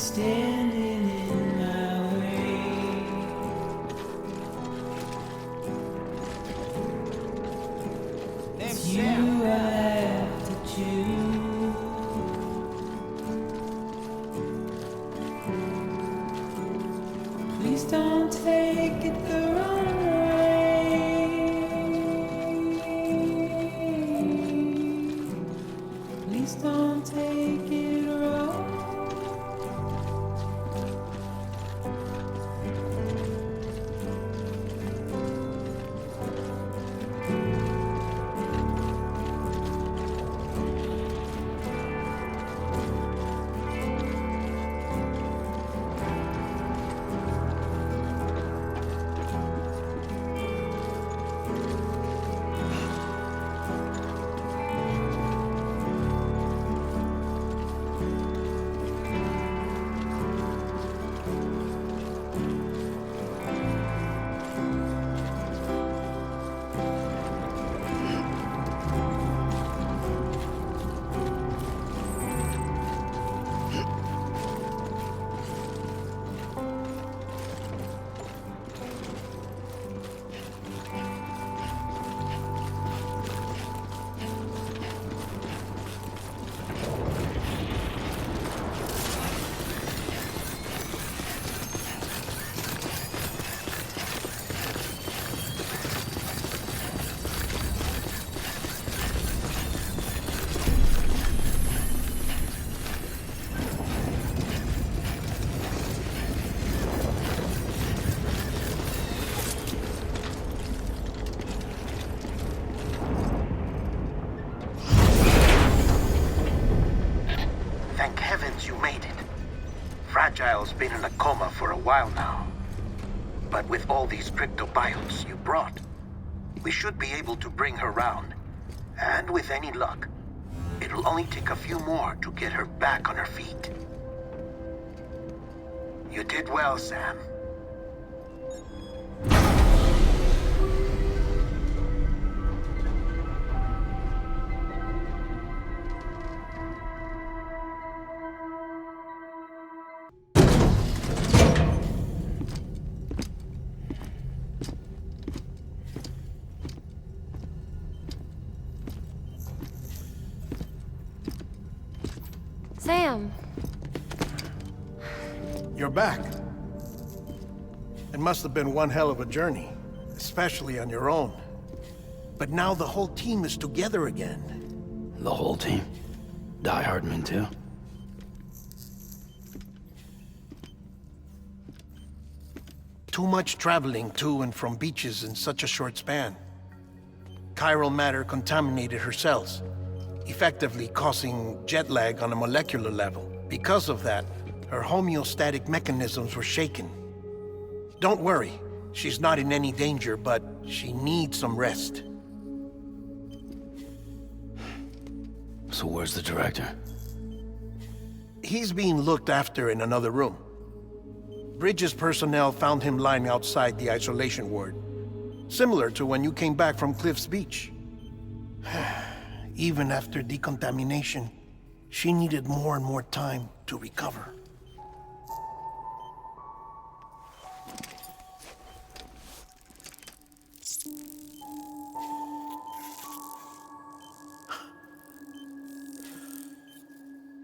standing in my way. It's you I have to choose. Please don't take it the wrong way. Please don't take it wrong. Thank heavens you made it. Fragile's been in a coma for a while now. But with all these cryptobiotes you brought, we should be able to bring her round. And with any luck, it'll only take a few more to get her back on her feet. You did well, Sam. Sam. You're back. It must have been one hell of a journey, especially on your own. But now the whole team is together again. The whole team? Die Hardman too? Too much traveling to and from beaches in such a short span. Chiral matter contaminated her cells, effectively causing jet lag on a molecular level. Because of that, her homeostatic mechanisms were shaken. Don't worry, she's not in any danger, but she needs some rest. So where's the director? He's being looked after in another room. Bridges personnel found him lying outside the isolation ward, similar to when you came back from Cliff's Beach. Even after decontamination, she needed more and more time to recover.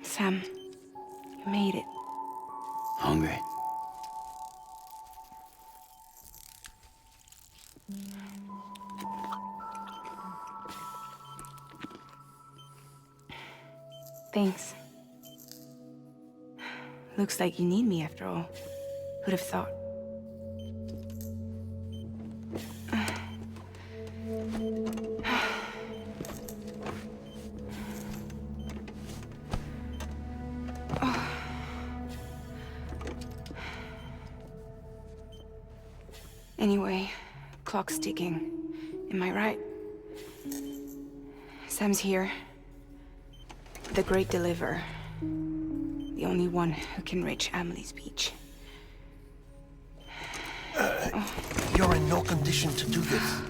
Sam, you made it. Hungry? Thanks. Looks like you need me after all. Who'd have thought? Anyway, clock's ticking. Am I right? Sam's here. The Great Deliverer. The only one who can reach Amelie's Beach. You're in no condition to do this.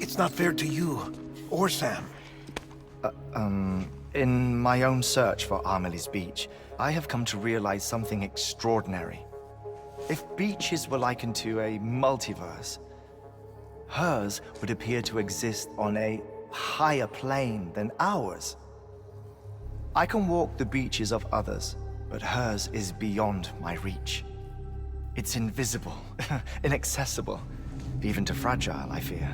It's not fair to you or Sam. In my own search for Amelie's Beach, I have come to realize something extraordinary. If beaches were likened to a multiverse, hers would appear to exist on a higher plane than ours. I can walk the beaches of others, but hers is beyond my reach. It's invisible, inaccessible, even to Fragile, I fear.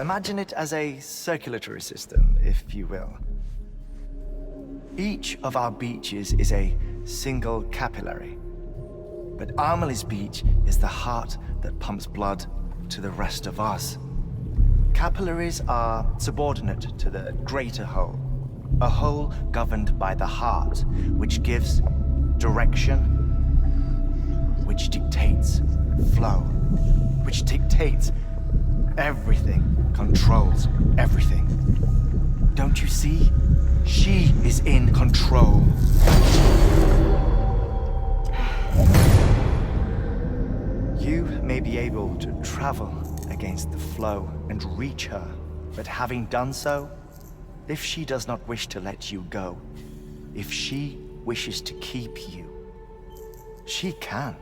Imagine it as a circulatory system, if you will. Each of our beaches is a single capillary, but Amelie's Beach is the heart that pumps blood to the rest of us. Capillaries are subordinate to the greater whole, a whole governed by the heart, which gives direction, which dictates flow, which dictates everything, controls everything. Don't you see? She is in control. You may be able to travel against the flow and reach her, but having done so, if she does not wish to let you go, if she wishes to keep you, she can.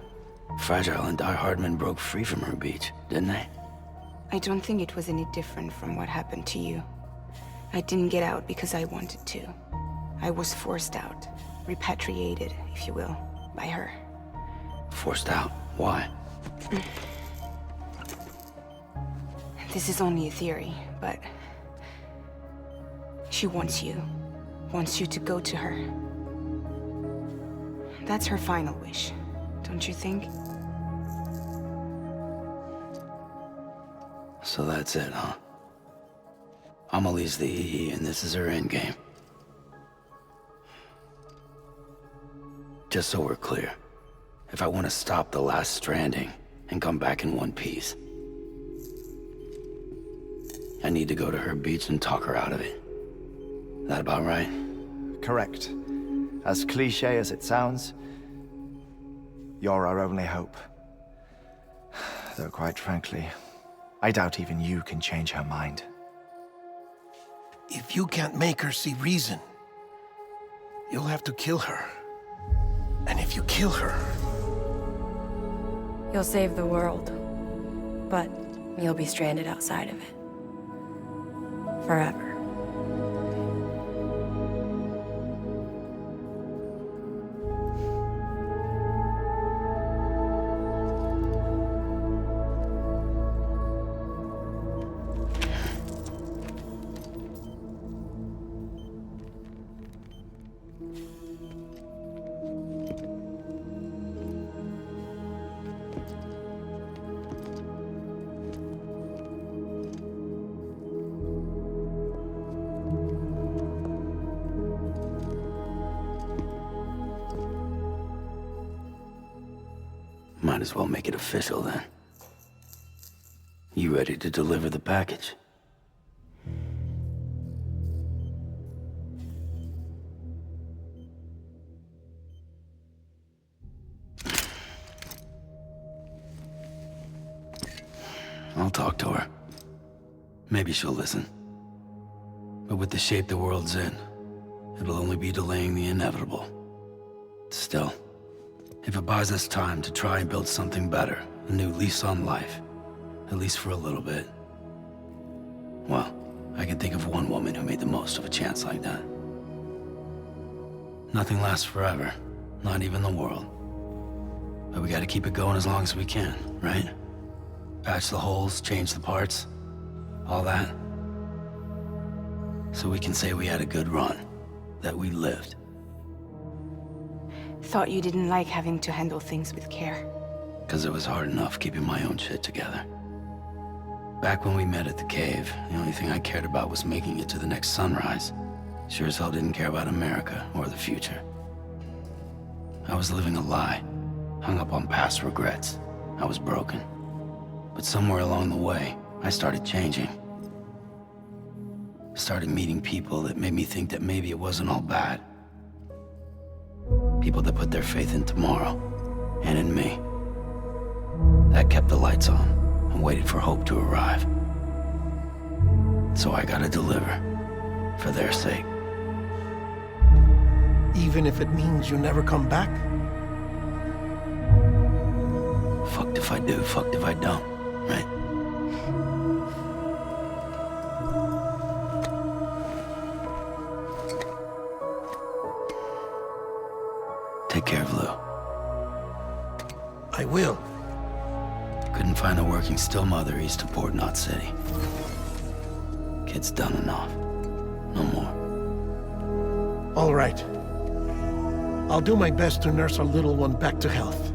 Fragile and Die Hardman broke free from her beach, didn't they? I don't think it was any different from what happened to you. I didn't get out because I wanted to. I was forced out, repatriated, if you will, by her. Forced out? Why? This is only a theory, but she wants you to go to her. That's her final wish, don't you think? So that's it, huh? Amelie's the EE, and this is her endgame. Just so we're clear, if I want to stop the last stranding and come back in one piece, I need to go to her beach and talk her out of it. That about right? Correct. As cliche as it sounds, you're our only hope. Though quite frankly, I doubt even you can change her mind. If you can't make her see reason, you'll have to kill her. And if you kill her... You'll save the world, but you'll be stranded outside of it. Forever. Might as well make it official then. You ready to deliver the package? I'll talk to her. Maybe she'll listen. But with the shape the world's in, it'll only be delaying the inevitable. Still, if it buys us time to try and build something better, a new lease on life, at least for a little bit, well, I can think of one woman who made the most of a chance like that. Nothing lasts forever, not even the world. But we gotta keep it going as long as we can, right? Patch the holes, change the parts, all that. So we can say we had a good run, that we lived. Thought you didn't like having to handle things with care. 'Cause it was hard enough keeping my own shit together. Back when we met at the cave, the only thing I cared about was making it to the next sunrise. Sure as hell didn't care about America or the future. I was living a lie, hung up on past regrets. I was broken. But somewhere along the way, I started changing. Started meeting people that made me think that maybe it wasn't all bad. People that put their faith in tomorrow, and in me. That kept the lights on, and waited for hope to arrive. So I gotta deliver. for their sake. Even if it means you never come back? Fucked if I do, fucked if I don't, right? Take care of Lou. I will. Couldn't find a working still mother east of Port Knot City. Kid's done enough. No more. All right. I'll do my best to nurse our little one back to health.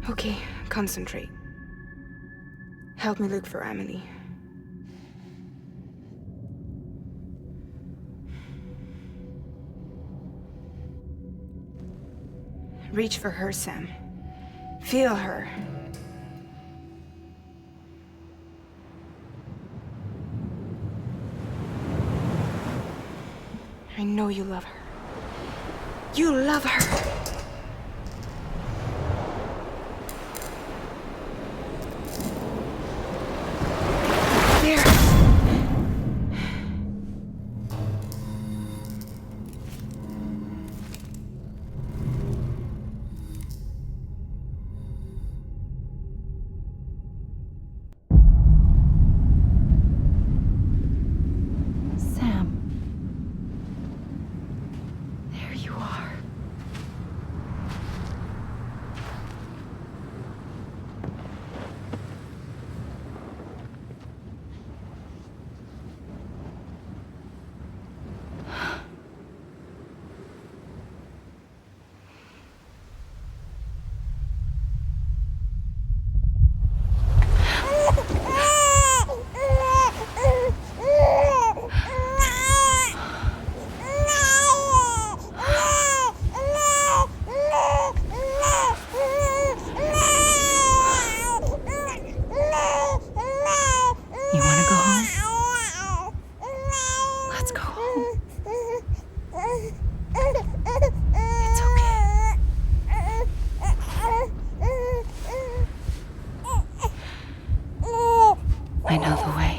Okay, concentrate. Help me look for Emily. Reach for her, Sam. Feel her. I know you love her. You love her! There! Sam. There you are. You want to go home? Let's go home. It's okay. I know the way.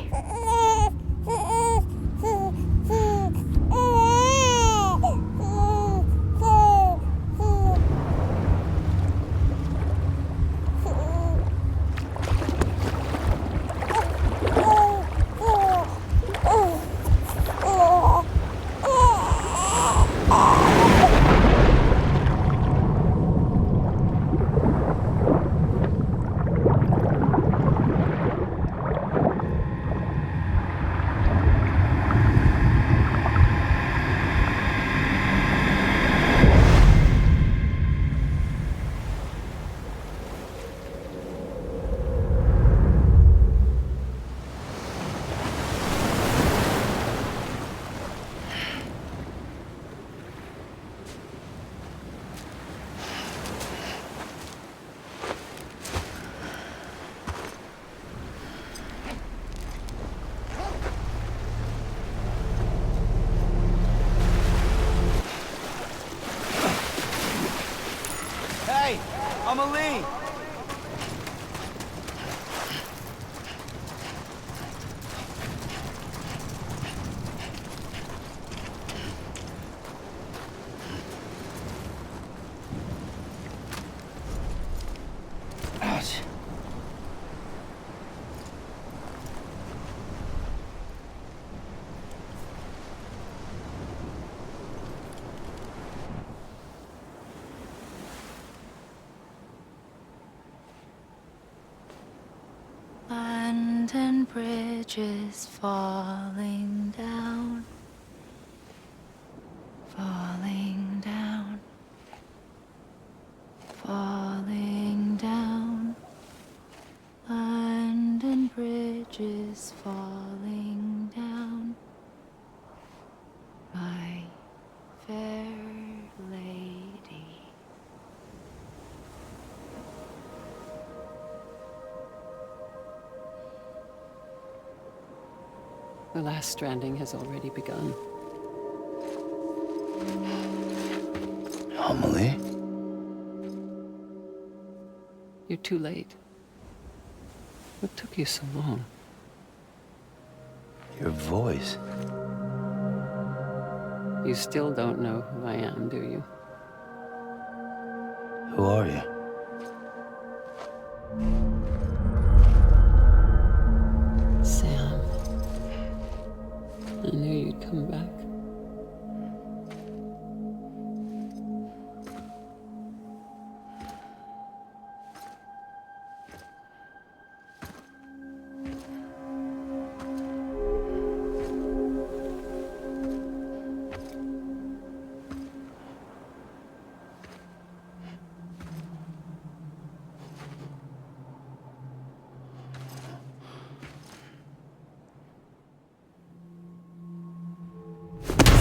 Hey, Amelie! Ouch. London Bridge is falling down, falling down, falling is falling down, my fair lady. The last stranding has already begun. Amelie? You're too late. What took you so long? Your voice. You still don't know who I am, do you? Who are you? Sam. I knew you'd come back.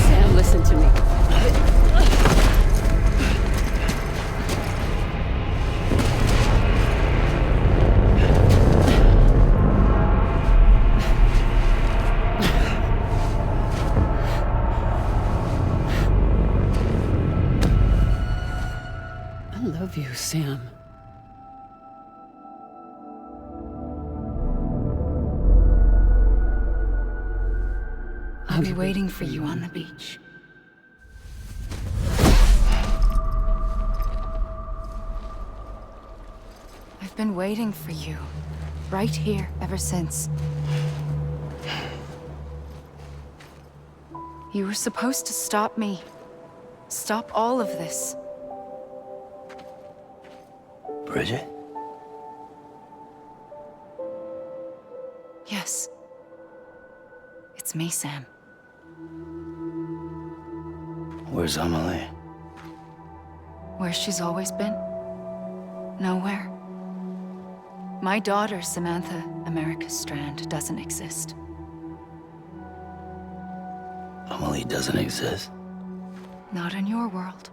Sam, listen to me. I love you, Sam. I'll be waiting for you on the beach. I've been waiting for you, right here, ever since. You were supposed to stop me. Stop all of this. Bridget? Yes. It's me, Sam. Where's Amelie? Where she's always been. Nowhere. My daughter, Samantha America Strand, doesn't exist. Amelie doesn't exist. Not in your world.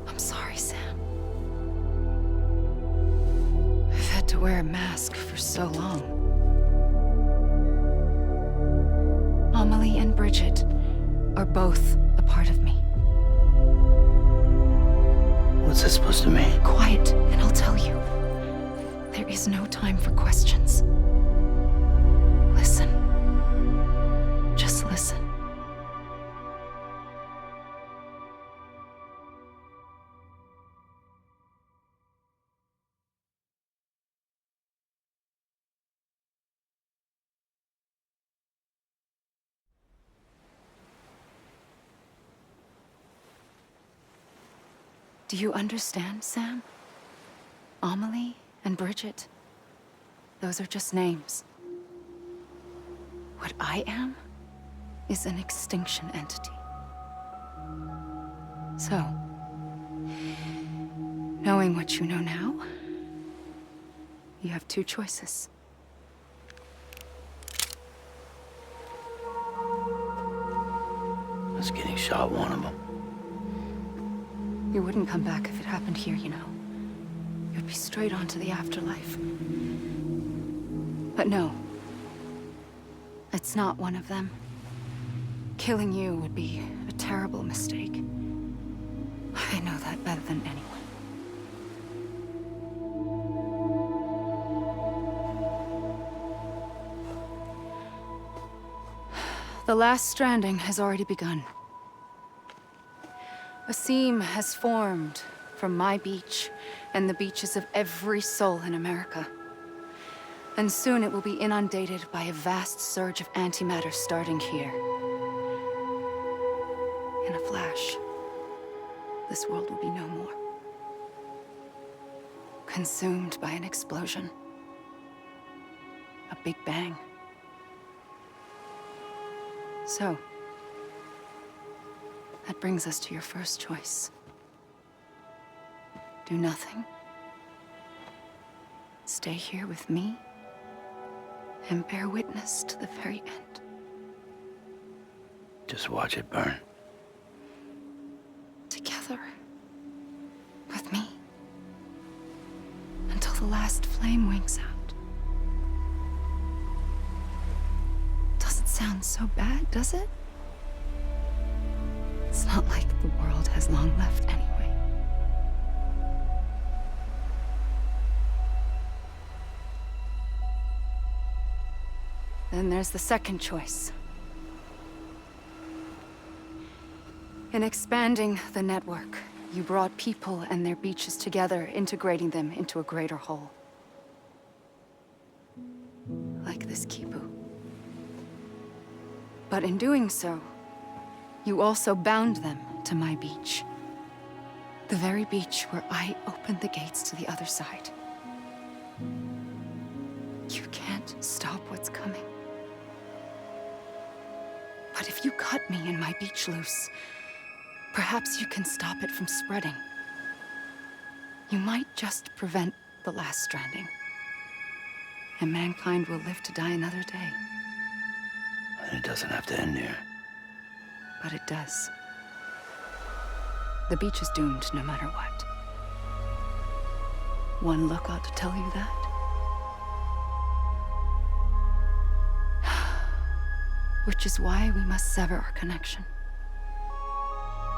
I'm sorry, Sam. I've had to wear a mask for so long. Amelie and Bridget are both a part of me. What's that supposed to mean? Quiet, and I'll tell you. There is no time for questions. Listen. Just listen. Do you understand, Sam? Amelie and Bridget, those are just names. What I am is an extinction entity. So, knowing what you know now, you have two choices. Us getting shot, one of them. You wouldn't come back if it happened here, you know. You'd be straight on to the afterlife. But no. It's not one of them. Killing you would be a terrible mistake. I know that better than anyone. The last stranding has already begun. A seam has formed from my beach and the beaches of every soul in America. And soon it will be inundated by a vast surge of antimatter starting here. In a flash, this world will be no more. Consumed by an explosion. A big bang. So, that brings us to your first choice. Do nothing. Stay here with me. and bear witness to the very end. Just watch it burn. Together. With me. Until the last flame winks out. Doesn't sound so bad, does it? It's not like the world has long left anyway. Then there's the second choice. In expanding the network, you brought people and their beaches together, integrating them into a greater whole. Like this Kipu. But in doing so, you also bound them to my beach. The very beach where I opened the gates to the other side. You can't stop what's coming. But if you cut me and my beach loose, perhaps you can stop it from spreading. You might just prevent the last stranding. And mankind will live to die another day. And it doesn't have to end here. But it does. The beach is doomed no matter what. One look ought to tell you that. Which is why we must sever our connection.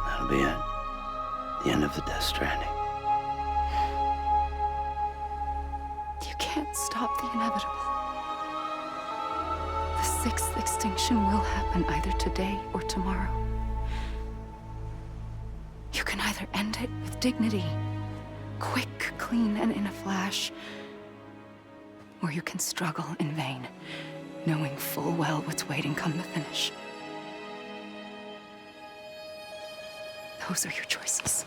That'll be it. The end of the Death Stranding. You can't stop the inevitable. The sixth extinction will happen either today or tomorrow. You can either end it with dignity, quick, clean, and in a flash, or you can struggle in vain, knowing full well what's waiting come the finish. Those are your choices.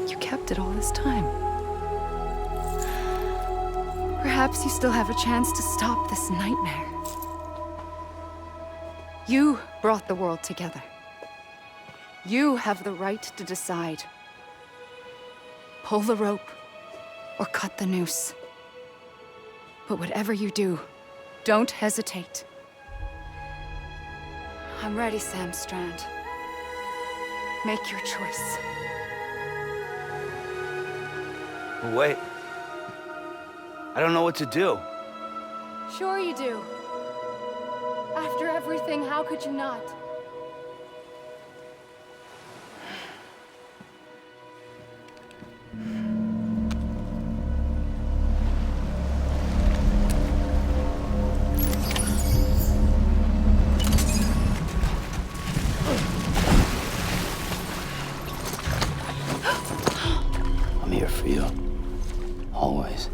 You kept it all this time. Perhaps you still have a chance to stop this nightmare. You brought the world together. You have the right to decide. Pull the rope or cut the noose. But whatever you do, don't hesitate. I'm ready, Sam Strand. Make your choice. But wait. I don't know what to do. Sure you do. After everything, how could you not? I'm here for you. Always.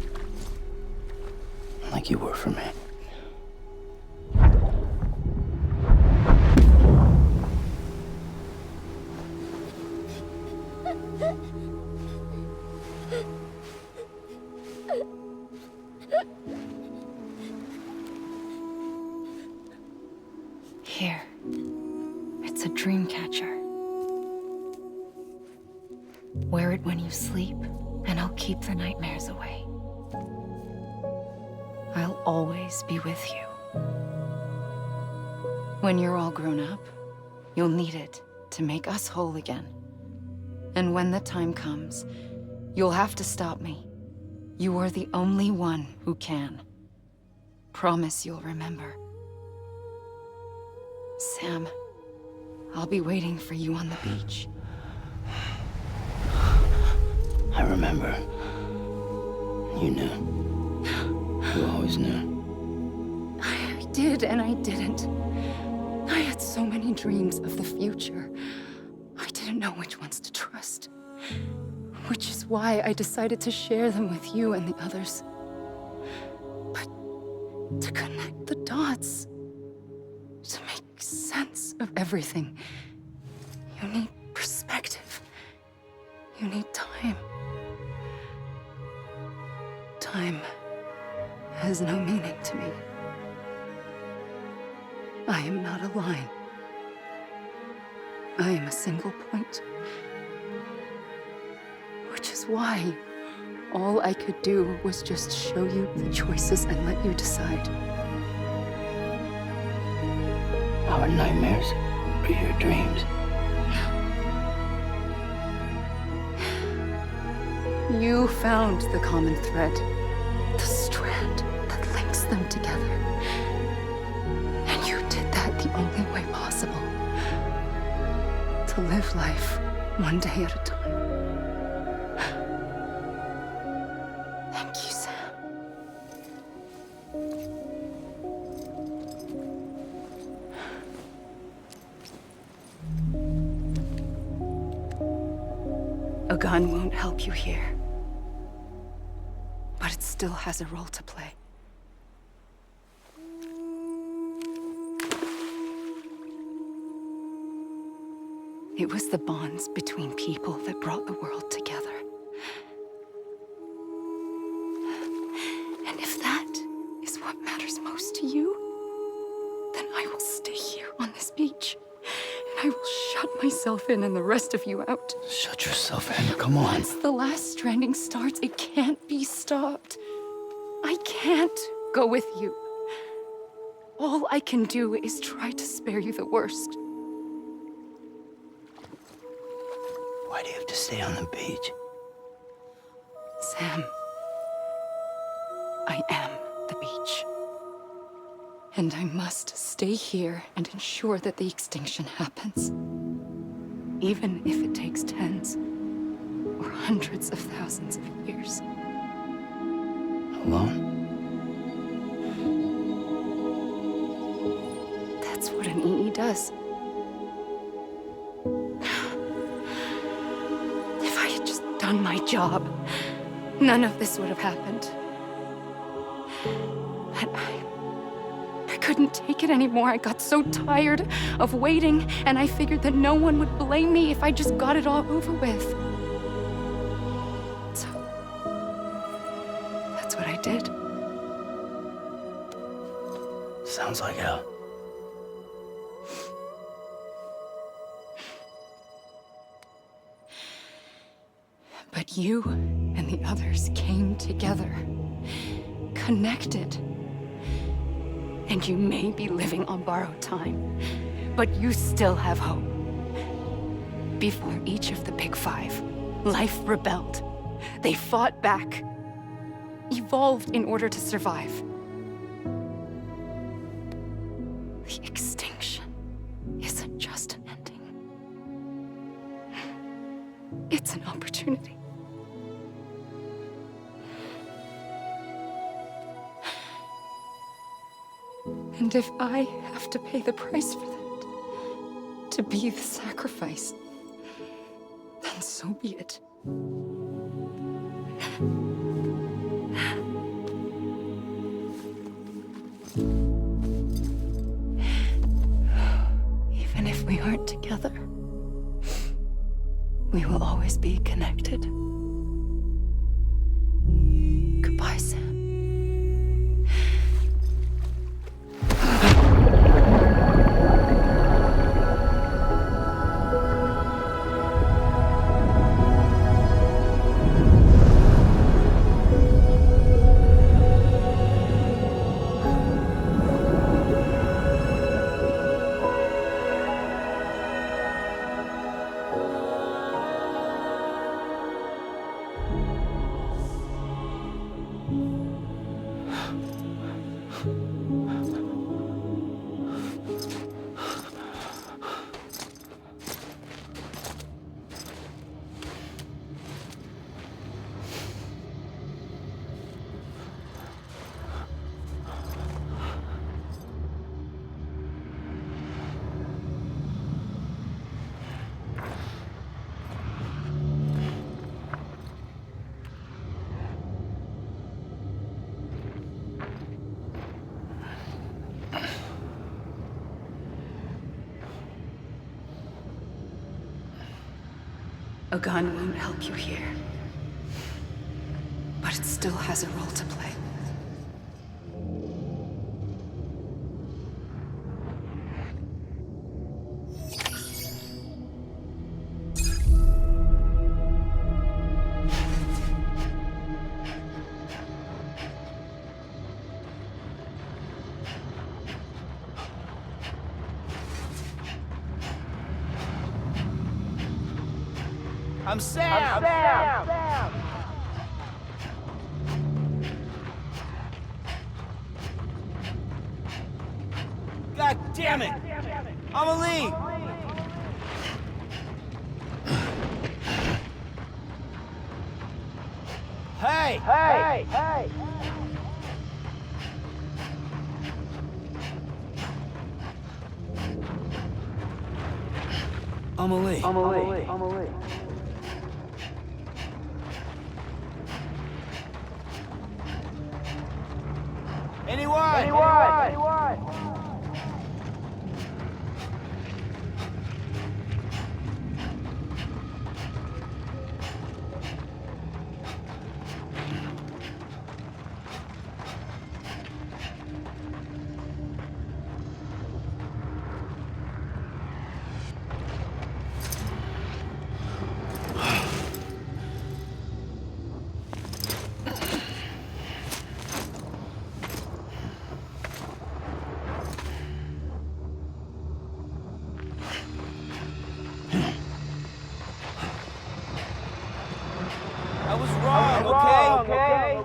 Like you were for me. Here. It's a dream catcher. Wear it when you sleep, and I'll keep the nightmares away. I'll always be with you. When you're all grown up, you'll need it to make us whole again. And when the time comes, you'll have to stop me. You are the only one who can. Promise you'll remember. Sam, I'll be waiting for you on the beach. I remember. You knew. You always knew. I did and I didn't. I had so many dreams of the future. I didn't know which ones to trust. Which is why I decided to share them with you and the others. But to connect the dots, to make sense of everything, you need perspective. You need time. Time has no meaning to me. I am not a line. I am a single point. why all I could do was just show you the choices and let you decide. Our nightmares are your dreams. You found the common thread, the strand that links them together. And you did that the only way possible. To live life one day at a time. Thank you, Sam. A gun won't help you here. But it still has a role to play. It was the bonds between people that brought the world together. And if that is what matters most to you, then I will stay here on this beach. And I will shut myself in and the rest of you out. Shut yourself in, come on. Once the last stranding starts, it can't be stopped. I can't go with you. All I can do is try to spare you the worst. Why do you have to stay on the beach? Sam, I am the beach. And I must stay here and ensure that the extinction happens. Even if it takes tens or hundreds of thousands of years. Alone? That's what an EE does. If I had just done my job, none of this would have happened. But I couldn't take it anymore. I got so tired of waiting, and I figured that no one would blame me if I just got it all over with. So, that's what I did. Sounds like hell. But you and the others came together, connected. And you may be living on borrowed time, but you still have hope. Before each of the Big Five, life rebelled. They fought back, evolved in order to survive. The extinction isn't just an ending. It's an opportunity. And if I have to pay the price for that, to be the sacrifice, then so be it. Even if we aren't together, we will always be connected. Goodbye, Sam. A gun won't help you here, but it still has a role to play. I'm Sam! God damn it! Amelie! Hey! Amelie. Anyone? I was wrong, okay?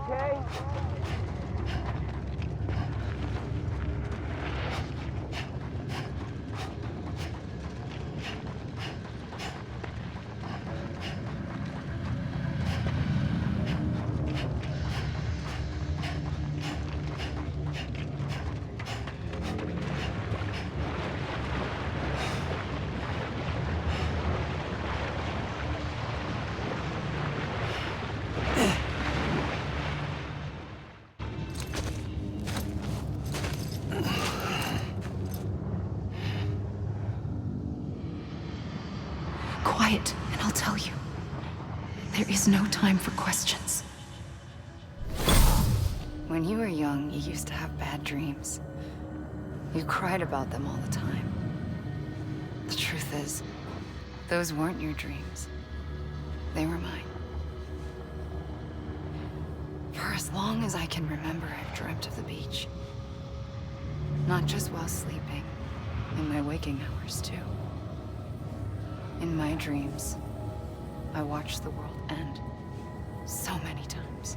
Quiet, and I'll tell you. There is no time for questions. When you were young, you used to have bad dreams. You cried about them all the time. The truth is, those weren't your dreams. They were mine. For as long as I can remember, I've dreamt of the beach. Not just while sleeping, in my waking hours, too. In my dreams, I watched the world end so many times.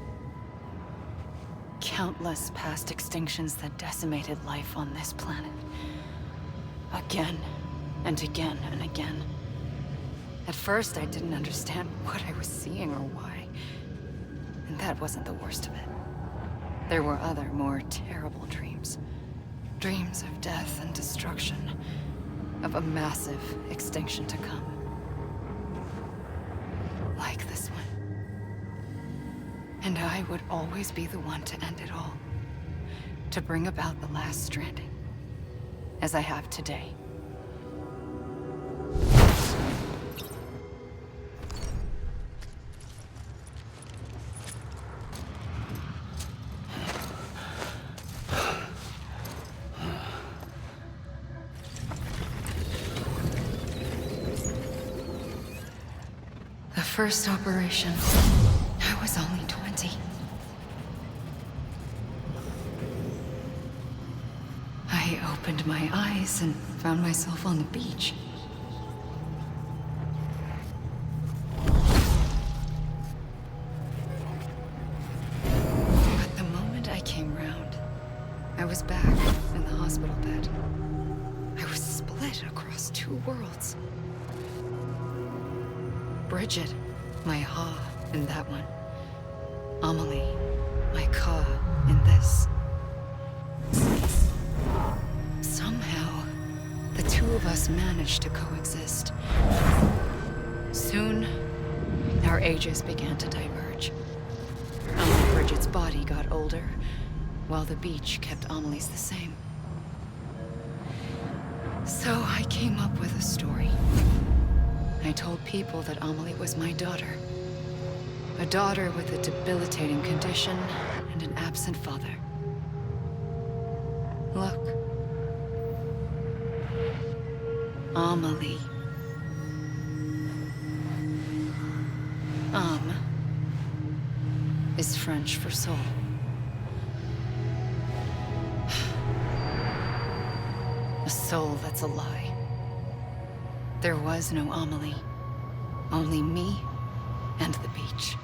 Countless past extinctions that decimated life on this planet. Again, and again, and again. At first, I didn't understand what I was seeing or why. And that wasn't the worst of it. There were other, more terrible dreams. Dreams of death and destruction. Of a massive extinction to come. Like this one. And I would always be the one to end it all. To bring about the last stranding. As I have today. The first operation, I was only 20. I opened my eyes and found myself on the beach. But the moment I came round, I was back in the hospital bed. I was split across two worlds. Bridget, my Ha in that one. Amelie, my Ka in this. Somehow, the two of us managed to coexist. Soon, our ages began to diverge. Bridget's body got older, while the beach kept Amelie's the same. So I came up with a story. I told people that Amelie was my daughter. A daughter with a debilitating condition and an absent father. Look. Amelie. Is French for soul. A soul that's a lie. There was no Amelie. Only me and the beach.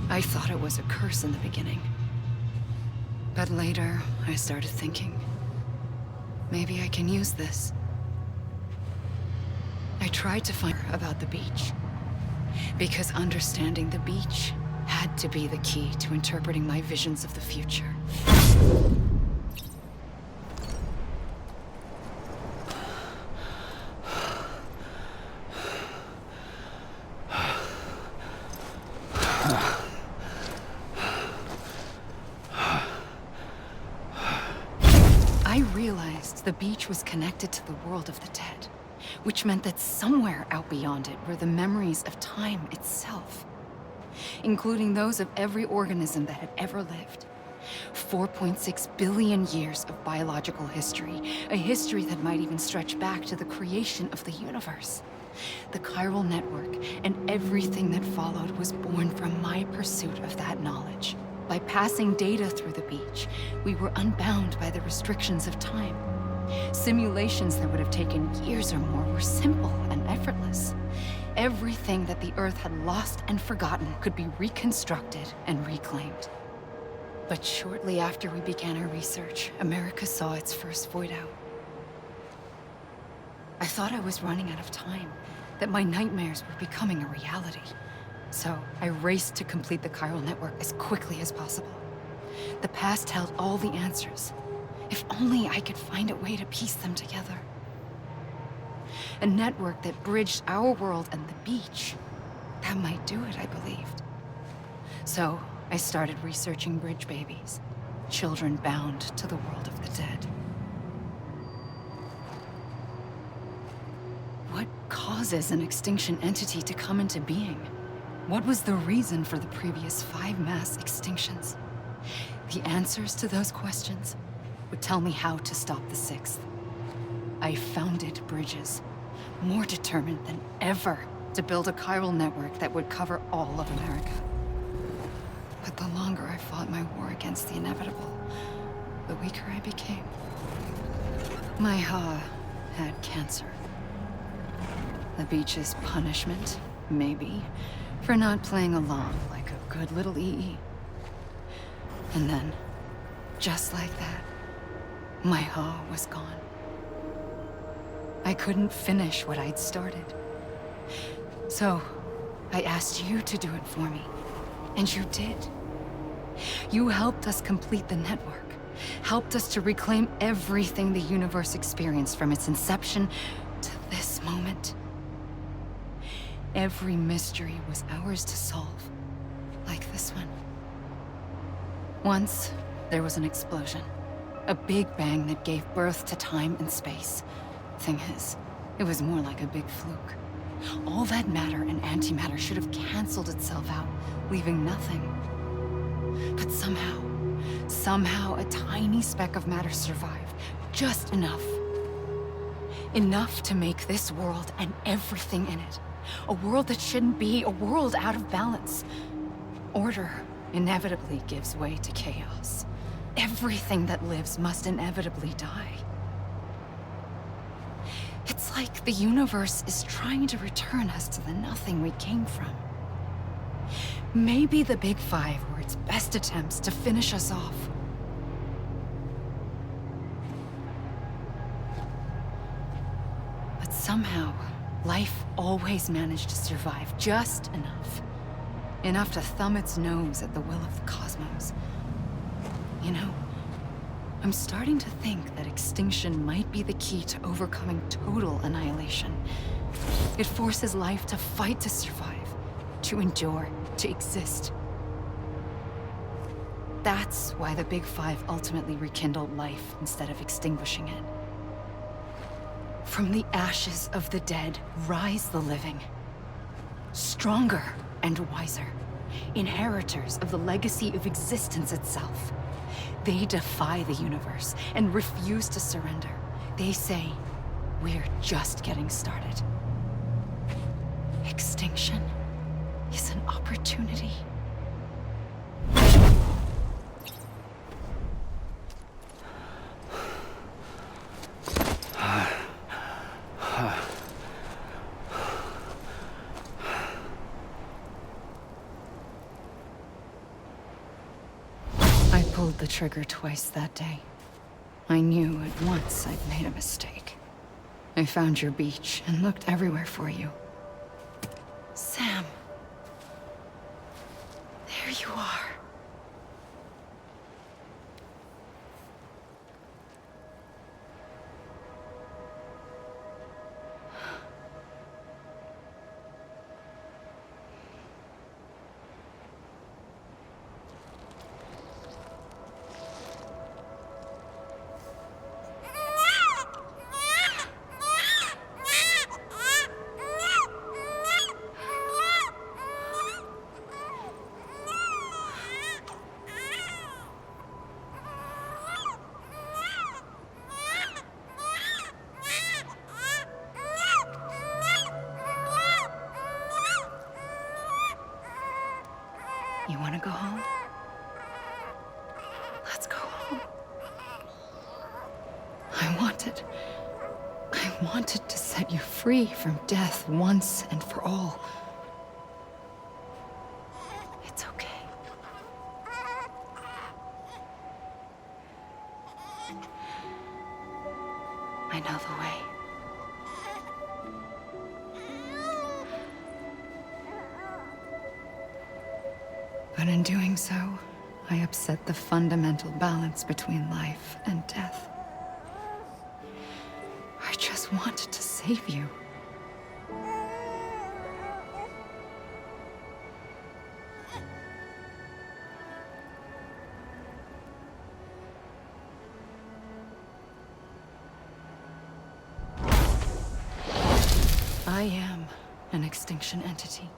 I thought it was a curse in the beginning. But later, I started thinking, maybe I can use this. I tried to find out about the beach, because understanding the beach had to be the key to interpreting my visions of the future. I realized the beach was connected to the world of the dead, which meant that somewhere out beyond it were the memories of time itself, including those of every organism that had ever lived. 4.6 billion years of biological history, a history that might even stretch back to the creation of the universe. The chiral network and everything that followed was born from my pursuit of that knowledge. By passing data through the beach, we were unbound by the restrictions of time. Simulations that would have taken years or more were simple and effortless. Everything that the Earth had lost and forgotten could be reconstructed and reclaimed. But shortly after we began our research, America saw its first void out. I thought I was running out of time, that my nightmares were becoming a reality. So I raced to complete the chiral network as quickly as possible. The past held all the answers. If only I could find a way to piece them together. A network that bridged our world and the beach. That might do it, I believed. So I started researching bridge babies, children bound to the world of the dead. What causes an extinction entity to come into being? What was the reason for the previous 5 mass extinctions? The answers to those questions would tell me how to stop the 6th. I founded bridges, more determined than ever to build a chiral network that would cover all of America. But the longer I fought my war against the inevitable, the weaker I became. My Ha had cancer. The beach's punishment, maybe, for not playing along like a good little EE. And then, just like that, my Ha was gone. I couldn't finish what I'd started. So, I asked you to do it for me, and you did. You helped us complete the network, helped us to reclaim everything the universe experienced from its inception to this moment. Every mystery was ours to solve, like this one. Once, there was an explosion. A big bang that gave birth to time and space. Thing is, it was more like a big fluke. All that matter and antimatter should have canceled itself out, leaving nothing. But somehow a tiny speck of matter survived. Just enough. Enough to make this world and everything in it. A world that shouldn't be, a world out of balance. Order inevitably gives way to chaos. Everything that lives must inevitably die. It's like the universe is trying to return us to the nothing we came from. Maybe the Big Five were its best attempts to finish us off. But somehow, life always managed to survive just enough. Enough to thumb its nose at the will of the cosmos. You know, I'm starting to think that extinction might be the key to overcoming total annihilation. It forces life to fight to survive, to endure, to exist. That's why the Big Five ultimately rekindled life instead of extinguishing it. From the ashes of the dead rise the living. Stronger and wiser. Inheritors of the legacy of existence itself. They defy the universe and refuse to surrender. They say, we're just getting started. Extinction is an opportunity. pulled the trigger twice that day. I knew at once I'd made a mistake. I found your beach and looked everywhere for you. Sam. There you are. You want to go home? Let's go home. I wanted to set you free from death once and for all. It's okay. I know the way. But in doing so, I upset the fundamental balance between life and death. I just wanted to save you. I am an extinction entity.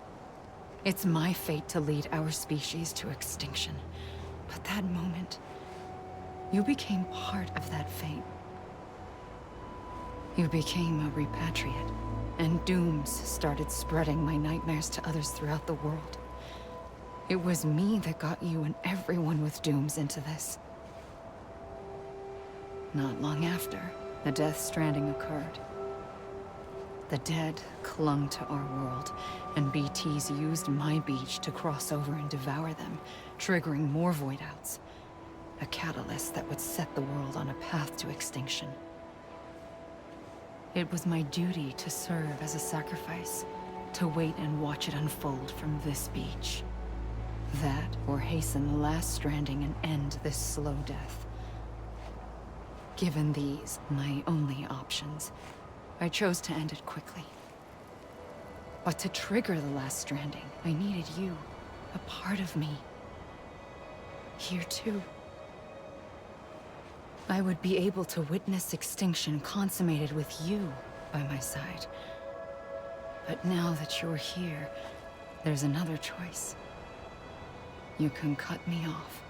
It's my fate to lead our species to extinction. But that moment, you became part of that fate. You became a repatriate, and dooms started spreading my nightmares to others throughout the world. It was me that got you and everyone with dooms into this. Not long after, the Death Stranding occurred. The dead clung to our world, and BTs used my beach to cross over and devour them, triggering more void outs. A catalyst that would set the world on a path to extinction. It was my duty to serve as a sacrifice, to wait and watch it unfold from this beach. That, or hasten the last stranding and end this slow death. Given these, my only options, I chose to end it quickly. But to trigger the last stranding, I needed you, a part of me. Here too. I would be able to witness extinction consummated with you by my side. But now that you're here, there's another choice. You can cut me off.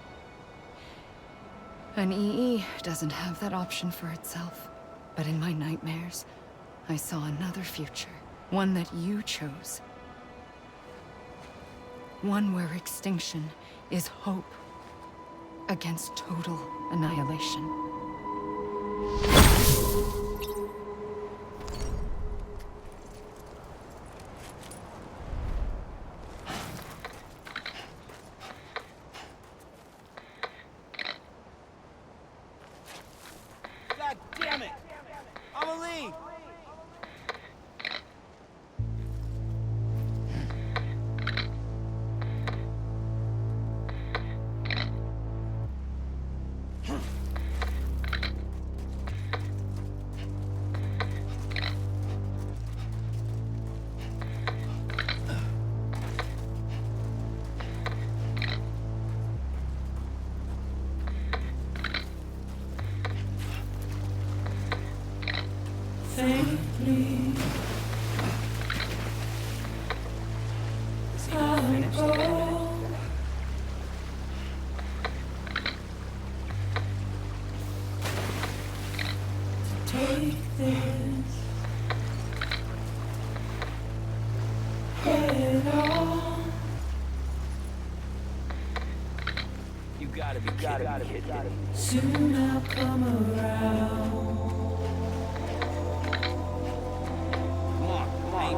An EE doesn't have that option for itself. But in my nightmares, I saw another future. One that you chose. One where extinction is hope against total annihilation. God damn it! I'ma leave! Faintly, I go. To take this head on. You gotta be kidding me. Soon I'll come around.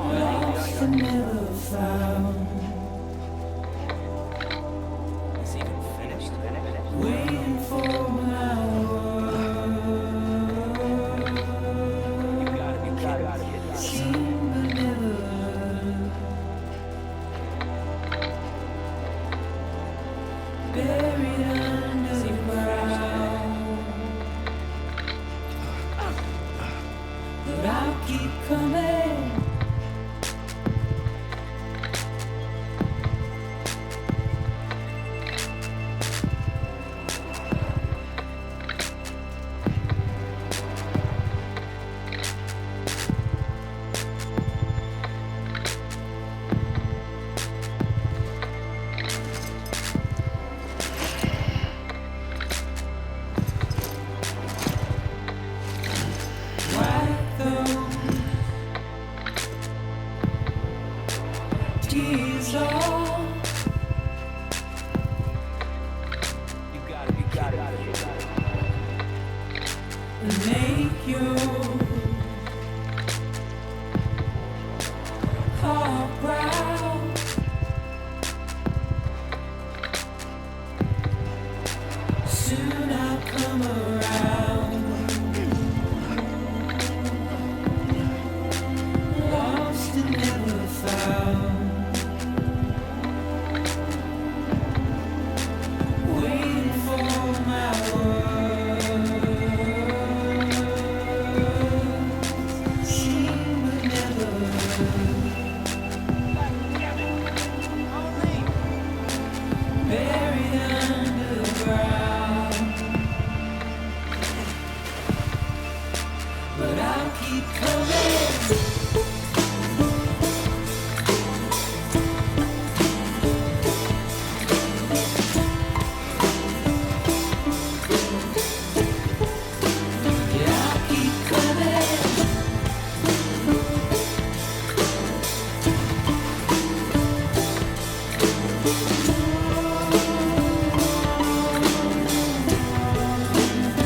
Lost and never found. It's even finished. Waiting and make your heart proud. Soon I'll come around. Lost and never found. Waiting for my world. Seen but never heard. Buried underground. But I'll keep coming. Yeah, I'll keep coming.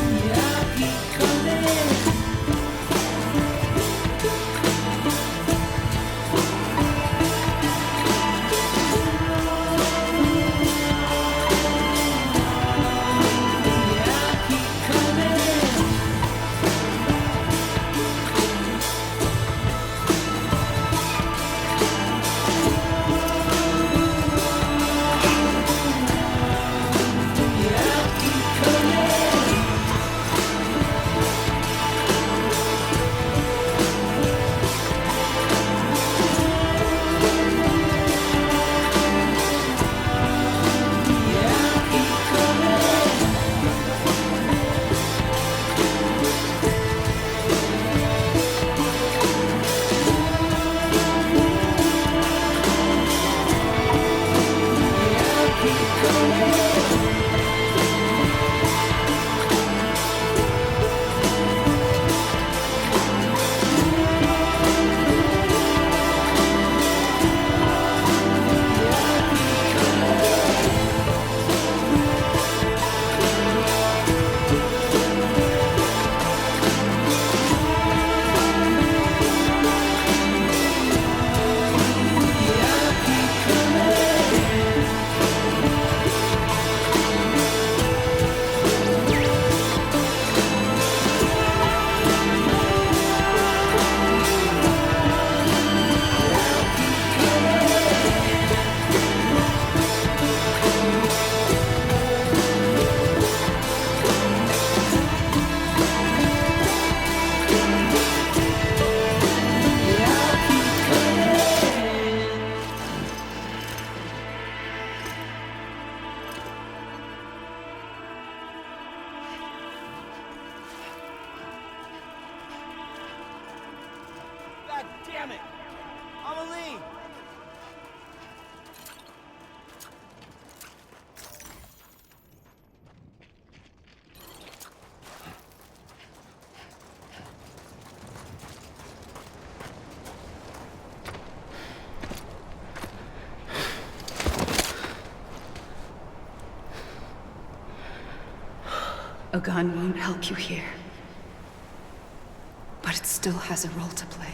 Yeah, I'll keep coming. Yeah, I'll keep coming. Yeah, I'll keep coming. Yeah, I'll keep coming. Yeah, I'll keep coming. God damn it! Amelie! A gun won't help you here. But it still has a role to play.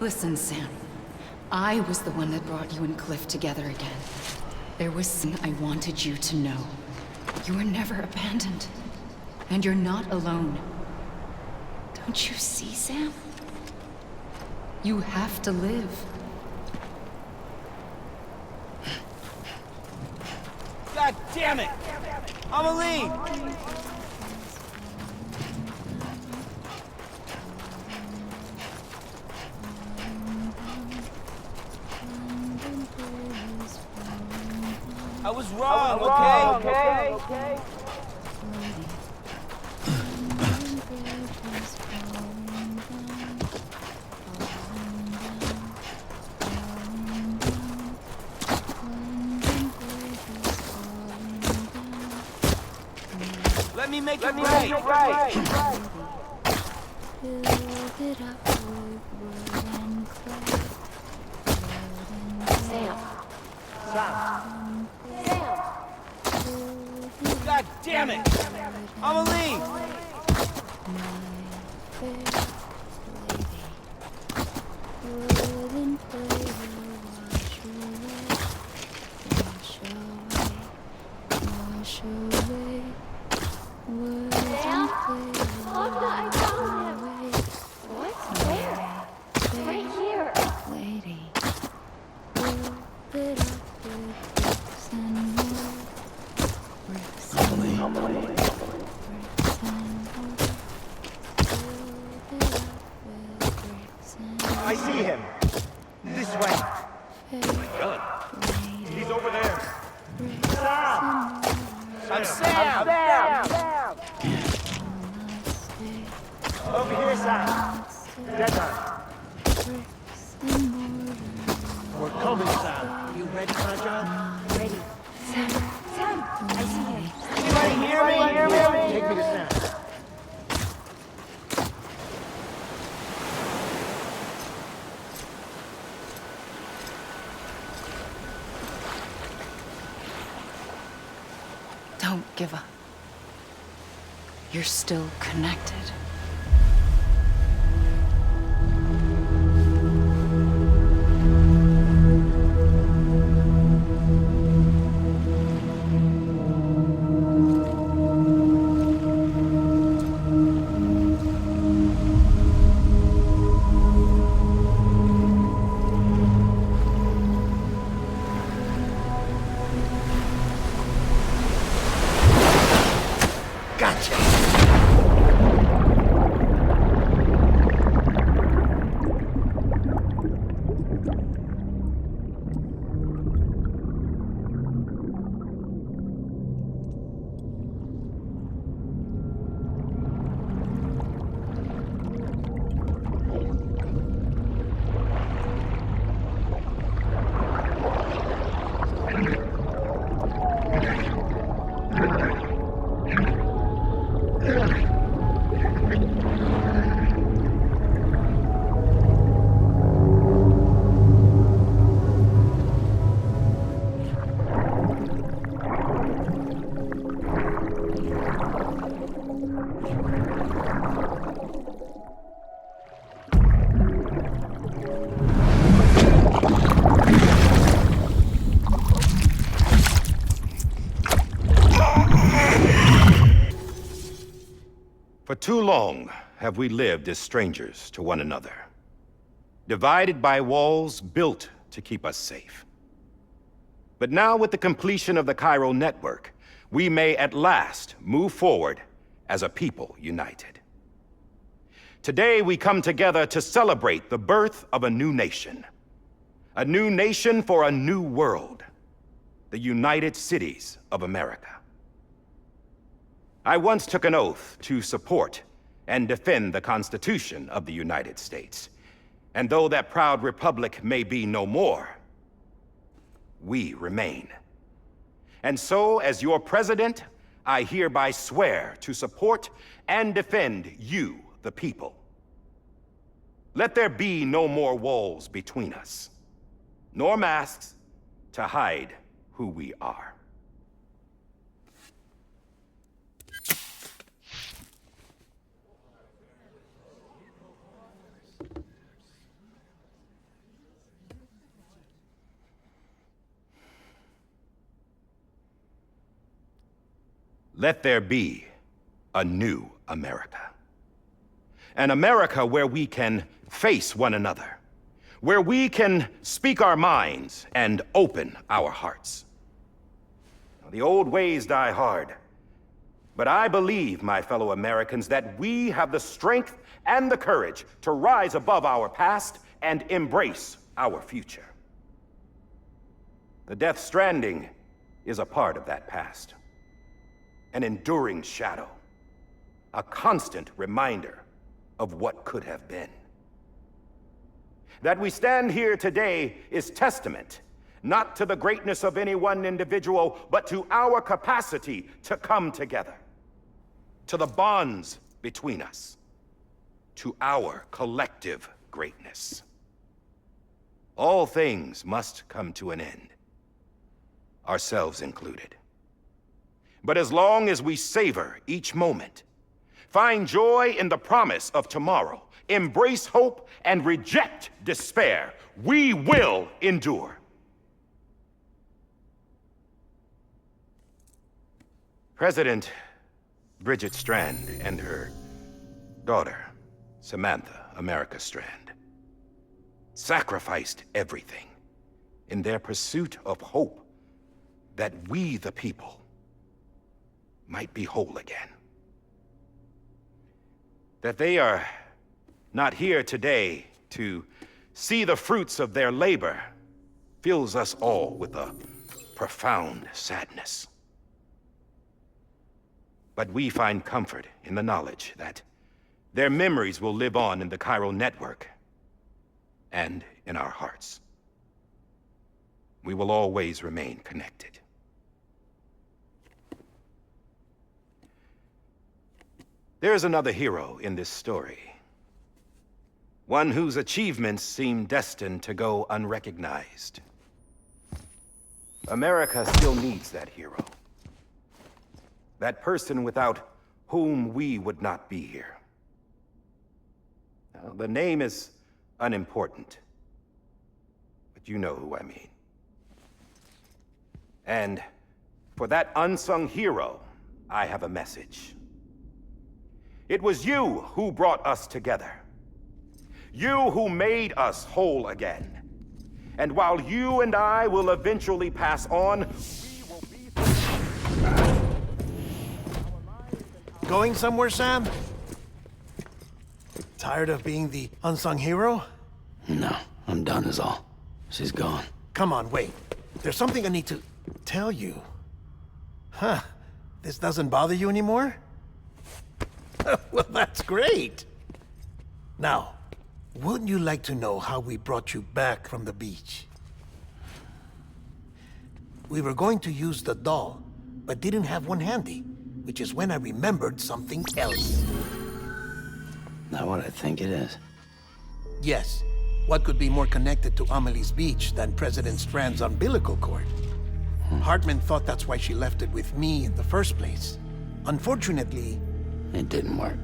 Listen, Sam. I was the one that brought you and Cliff together again. There was something I wanted you to know. You were never abandoned. And you're not alone. Don't you see, Sam? You have to live. God damn it! Amelie! I was wrong, okay? Let me make it right. Build it up with wood and clay. Sam. God damn it! I'ma leave! Wooden play will wash away, wash away. Wooden play will wash away. What's there? Right here. Lady, build it up with bricks and mortar. Bricks and mortar. Bricks and mortar. Build it up with bricks and mortar. I see him. This way. He's over there. Sam! I'm Sam! Over here, Sam. Deadline. We're coming, Sam. You ready, Fragile? Ready. Sam, I see him. Anybody hear me? Take me to Sam. Don't give up. You're still connected. For too long have we lived as strangers to one another, divided by walls built to keep us safe. But now, with the completion of the chiral network, we may at last move forward as a people united. Today, we come together to celebrate the birth of a new nation for a new world, the United Cities of America. I once took an oath to support and defend the Constitution of the United States. And though that proud republic may be no more, we remain. And so, as your president, I hereby swear to support and defend you, the people. Let there be no more walls between us, nor masks to hide who we are. Let there be a new America. An America where we can face one another, where we can speak our minds and open our hearts. Now, the old ways die hard, but I believe, my fellow Americans, that we have the strength and the courage to rise above our past and embrace our future. The Death Stranding is a part of that past. An enduring shadow, a constant reminder of what could have been. That we stand here today is testament, not to the greatness of any one individual, but to our capacity to come together. to the bonds between us, to our collective greatness. All things must come to an end, ourselves included. But as long as we savor each moment, find joy in the promise of tomorrow, embrace hope, and reject despair, we will endure. President Bridget Strand and her daughter, Samantha America Strand, sacrificed everything in their pursuit of hope that we, the people, might be whole again. That they are not here today to see the fruits of their labor fills us all with a profound sadness. But we find comfort in the knowledge that their memories will live on in the chiral network and in our hearts. We will always remain connected. There's another hero in this story. One whose achievements seem destined to go unrecognized. America still needs that hero. That person without whom we would not be here. Now, the name is unimportant, but you know who I mean. And for that unsung hero, I have a message. It was you who brought us together. You who made us whole again. And while you and I will eventually pass on, we will be... Going somewhere, Sam? Tired of being the unsung hero? No, I'm done is all. She's gone. Come on, wait. There's something I need to tell you. Huh. This doesn't bother you anymore? Well, that's great. Now, wouldn't you like to know how we brought you back from the beach? We were going to use the doll, but didn't have one handy, which is when I remembered something else. Not what I think it is. Yes. What could be more connected to Amelie's beach than President Strand's umbilical cord? Hartman thought that's why she left it with me in the first place. Unfortunately... It didn't work.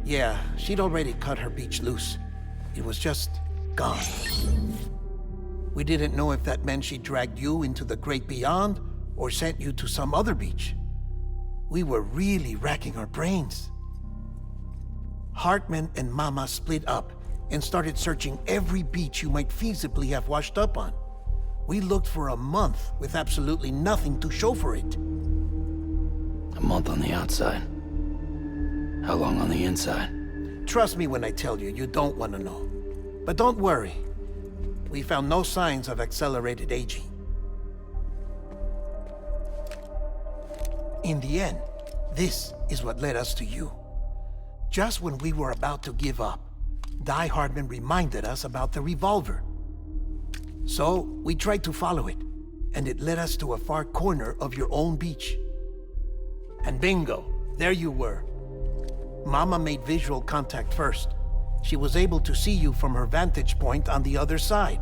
Yeah, she'd already cut her beach loose. It was just gone. We didn't know if that meant she dragged you into the great beyond or sent you to some other beach. We were really racking our brains. Hartman and Mama split up and started searching every beach you might feasibly have washed up on. We looked for a month with absolutely nothing to show for it. A month on the outside. How long on the inside? Trust me when I tell you, you don't want to know. But don't worry. We found no signs of accelerated aging. In the end, this is what led us to you. Just when we were about to give up, Die Hardman reminded us about the revolver. So, we tried to follow it, and it led us to a far corner of your own beach. And bingo, there you were. Mama made visual contact first. She was able to see you from her vantage point on the other side.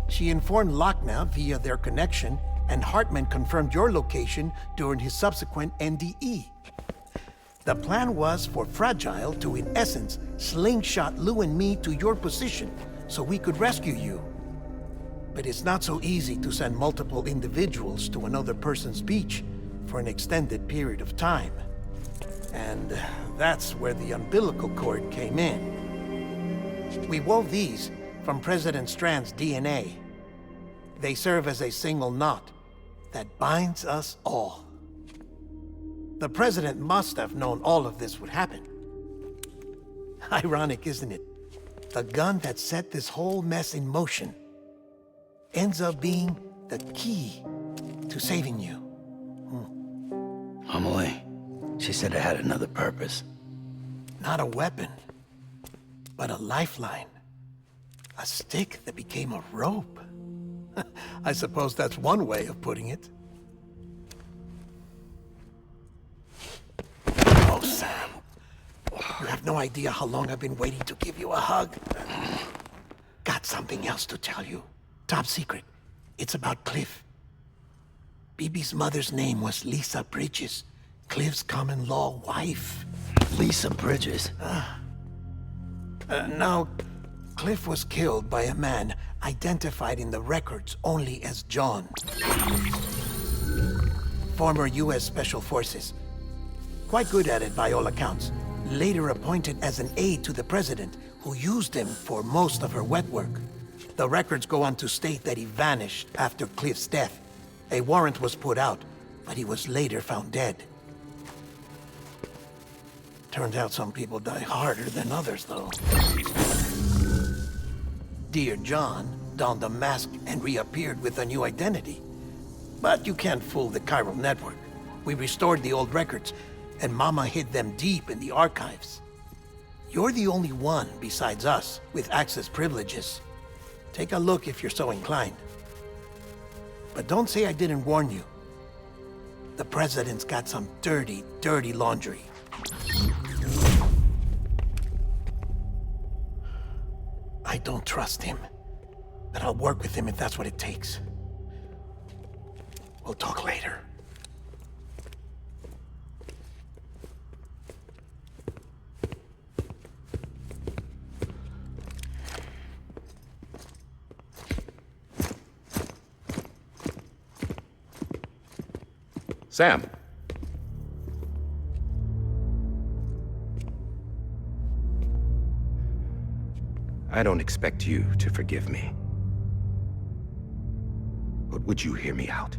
She informed Lochna via their connection, and Hartman confirmed your location during his subsequent NDE. The plan was for Fragile to, in essence, slingshot Lou and me to your position so we could rescue you. But it's not so easy to send multiple individuals to another person's beach for an extended period of time. And that's where the umbilical cord came in. We wove these from President Strand's DNA. They serve as a single knot that binds us all. The President must have known all of this would happen. Ironic, isn't it? The gun that set this whole mess in motion ends up being the key to saving you. Amelie, she said it had another purpose. Not a weapon, but a lifeline. A stick that became a rope. I suppose that's one way of putting it. Oh, no idea how long I've been waiting to give you a hug. Got something else to tell you. Top secret. It's about Cliff. BB's mother's name was Lisa Bridges, Cliff's common-law wife. Lisa Bridges? Now, Cliff was killed by a man identified in the records only as John. Former U.S. Special Forces. Quite good at it by all accounts. Later appointed as an aide to the president, who used him for most of her wet work. The records go on to state that he vanished after Cliff's death. A warrant was put out, but he was later found dead. Turns out some people die harder than others, though. Dear John donned a mask and reappeared with a new identity. But you can't fool the chiral network. We restored the old records, and Mama hid them deep in the archives. You're the only one besides us with access privileges. Take a look if you're so inclined. But don't say I didn't warn you. The president's got some dirty, dirty laundry. I don't trust him, but I'll work with him if that's what it takes. We'll talk later. Sam. I don't expect you to forgive me. But would you hear me out?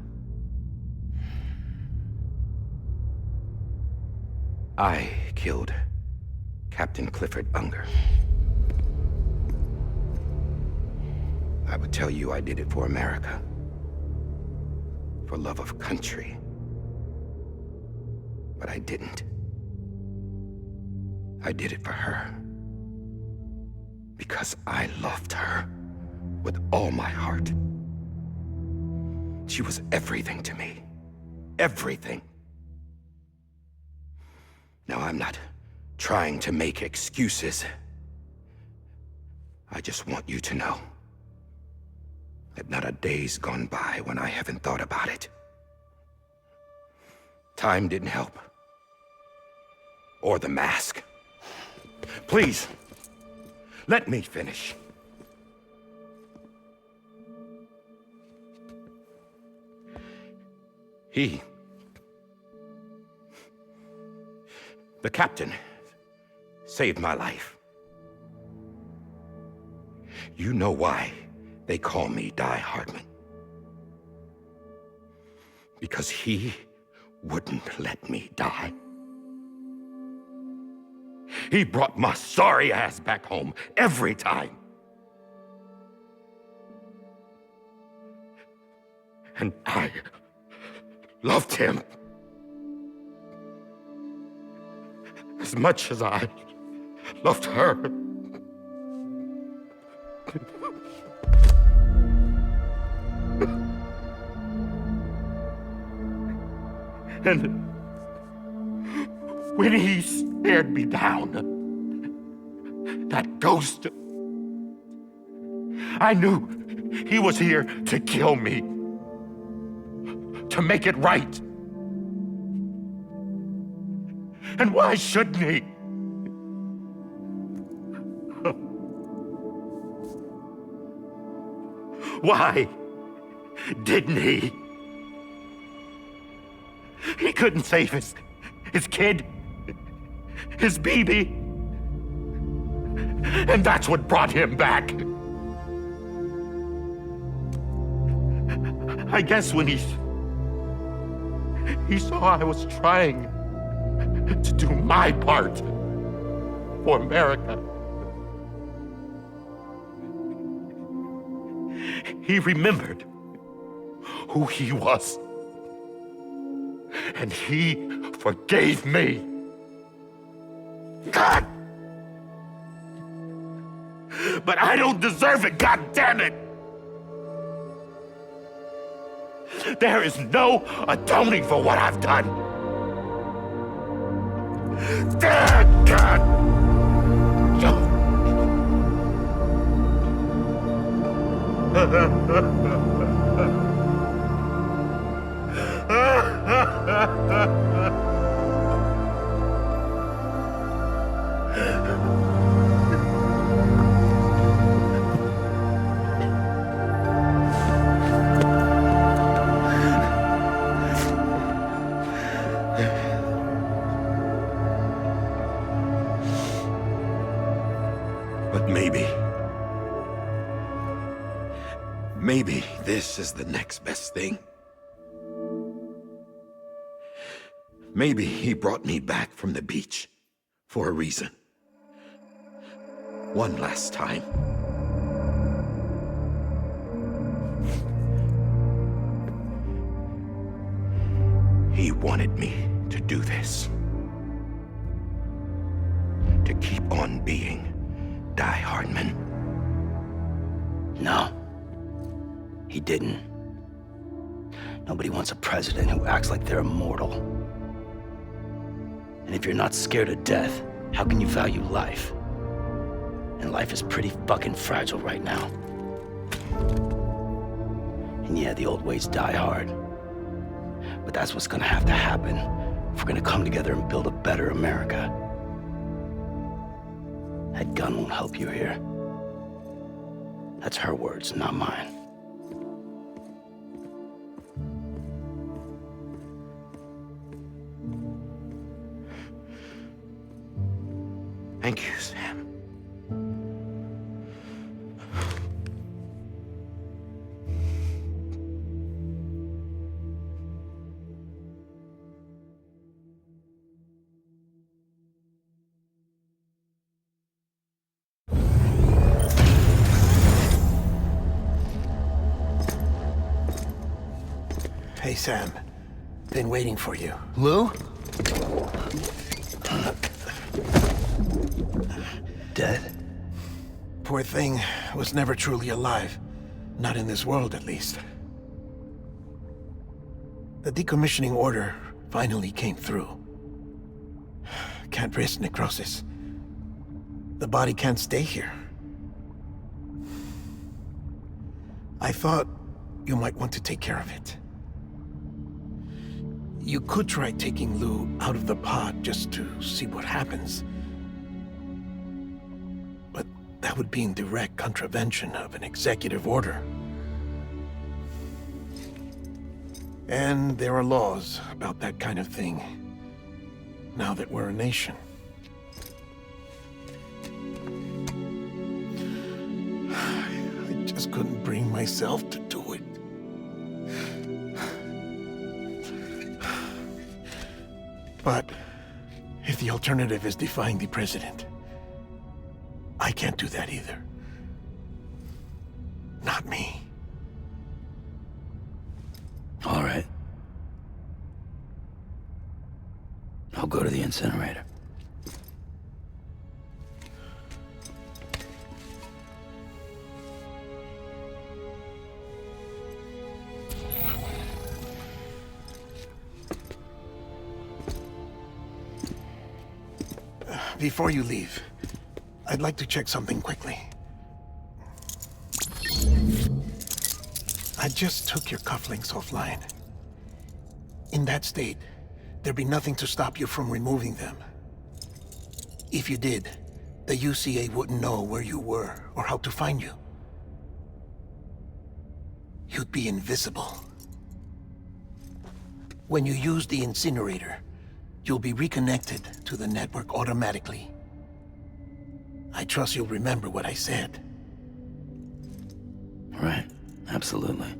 I killed Captain Clifford Unger. I would tell you I did it for America. For love of country. But I didn't. I did it for her. Because I loved her with all my heart. She was everything to me. Everything. Now, I'm not trying to make excuses. I just want you to know that not a day's gone by when I haven't thought about it. Time didn't help. Or the mask. Please, let me finish. The captain, saved my life. You know why they call me Die Hardman. Because he wouldn't let me die. He brought my sorry ass back home every time. And I loved him as much as I loved her. And when he stared me down, that ghost, I knew he was here to kill me, to make it right. And why shouldn't he? Why didn't he? He couldn't save his kid, his baby. And that's what brought him back. I guess when he saw I was trying to do my part for America, he remembered who he was. And he forgave me. God! But I don't deserve it, God damn it! There is no atoning for what I've done. God! But maybe this is the next best thing. Maybe he brought me back from the beach for a reason. One last time. He wanted me to do this. To keep on being Die Hardman. No. He didn't. Nobody wants a president who acts like they're immortal. And if you're not scared of death, how can you value life? And life is pretty fucking fragile right now. And yeah, the old ways die hard. But that's what's gonna have to happen if we're gonna come together and build a better America. That gun won't help you here. That's her words, not mine. Thank you, Sam. Hey, Sam. Been waiting for you. Lou? Dead? Poor thing was never truly alive. Not in this world, at least. The decommissioning order finally came through. Can't risk necrosis. The body can't stay here. I thought you might want to take care of it. You could try taking Lou out of the pod just to see what happens. But that would be in direct contravention of an executive order. And there are laws about that kind of thing, now that we're a nation. I just couldn't bring myself to do it. But if the alternative is defying the president, I can't do that either. Not me. All right. I'll go to the incinerator. Before you leave, I'd like to check something quickly. I just took your cufflinks offline. In that state, there'd be nothing to stop you from removing them. If you did, the UCA wouldn't know where you were or how to find you. You'd be invisible. When you use the incinerator, you'll be reconnected to the network automatically. I trust you'll remember what I said. Right, absolutely.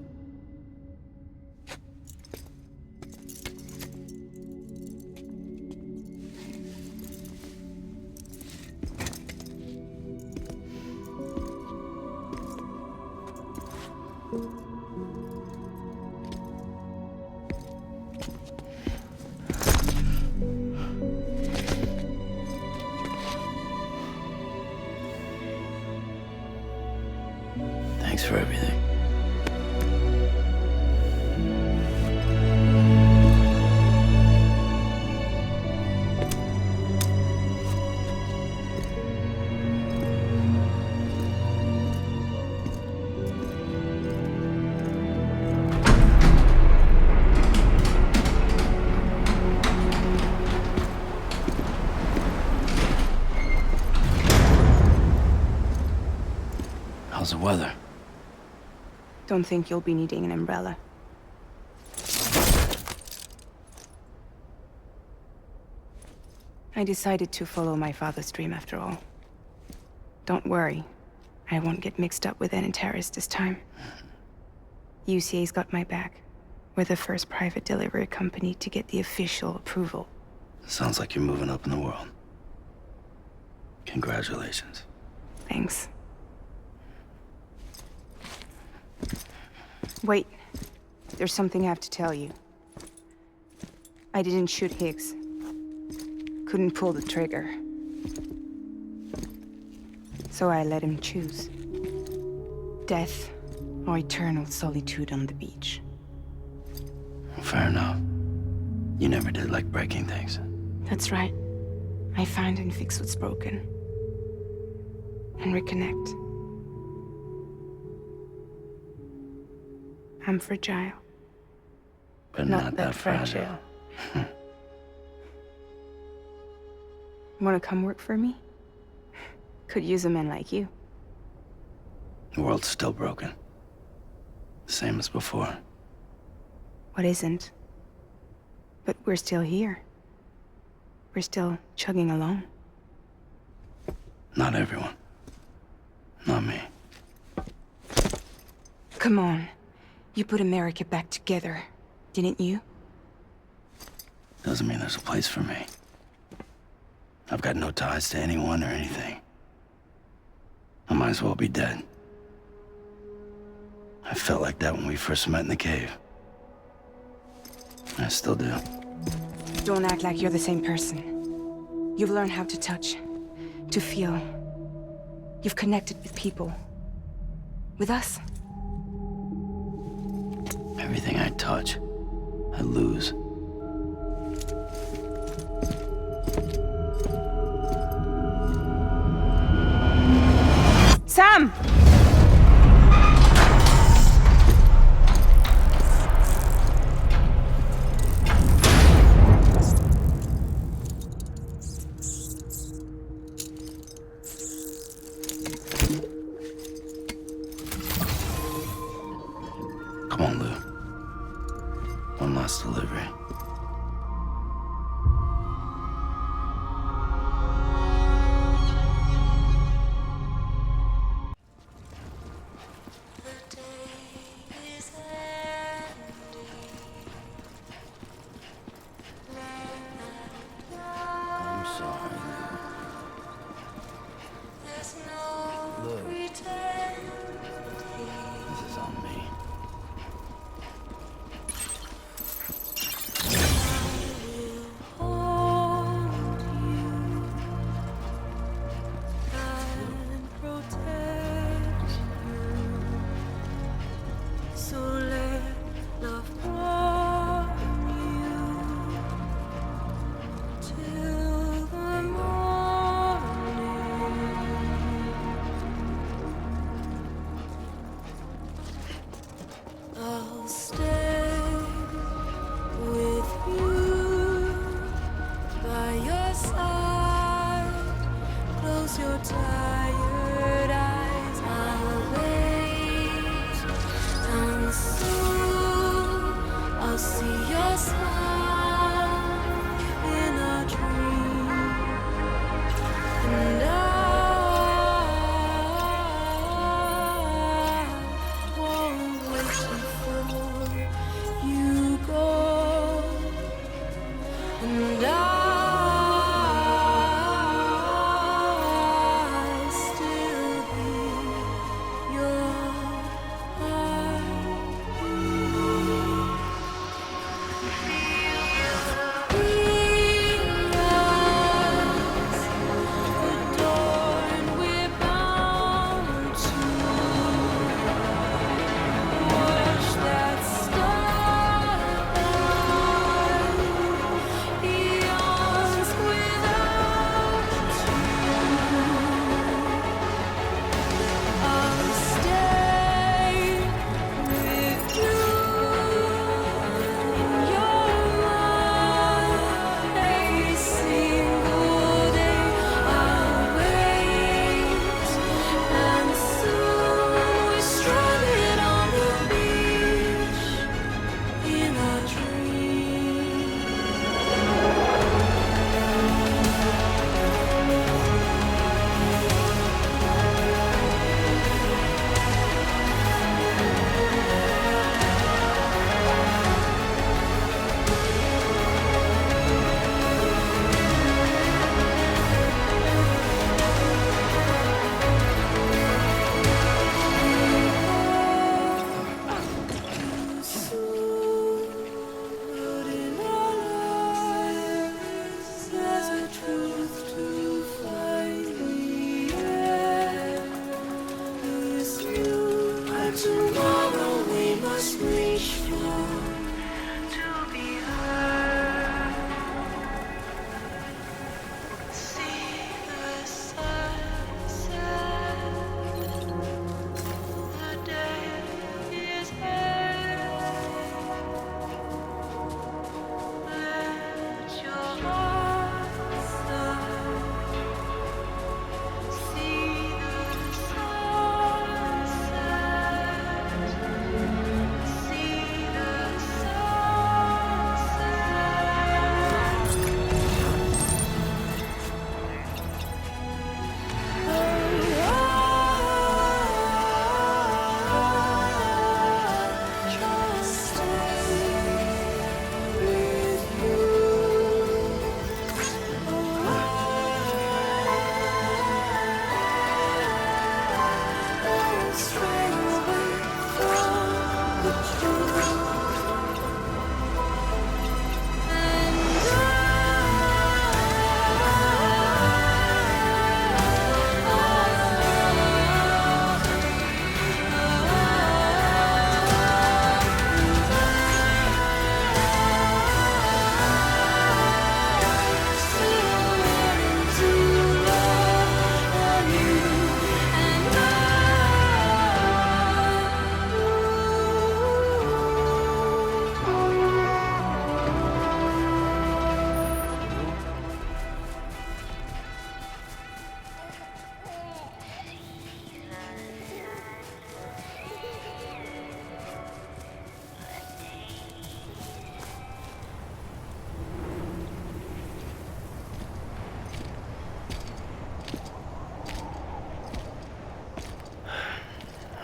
Thanks for everything. How's the weather? Don't think you'll be needing an umbrella. I decided to follow my father's dream after all. Don't worry. I won't get mixed up with any terrorists this time. UCA's got my back. We're the first private delivery company to get the official approval. Sounds like you're moving up in the world. Congratulations. Thanks. Wait. There's something I have to tell you. I didn't shoot Higgs. Couldn't pull the trigger. So I let him choose. Death or eternal solitude on the beach. Fair enough. You never did like breaking things. That's right. I find and fix what's broken. And reconnect. I'm fragile. But not that fragile. Wanna come work for me? Could use a man like you. The world's still broken. Same as before. What isn't? But we're still here. We're still chugging along. Not everyone. Not me. Come on. You put America back together, didn't you? Doesn't mean there's a place for me. I've got no ties to anyone or anything. I might as well be dead. I felt like that when we first met in the cave. I still do. Don't act like you're the same person. You've learned how to touch, to feel. You've connected with people. With us. Everything I touch, I lose. Sam! Come on, Lou. One last delivery. I'm sorry, Lou. Lou. This is on me.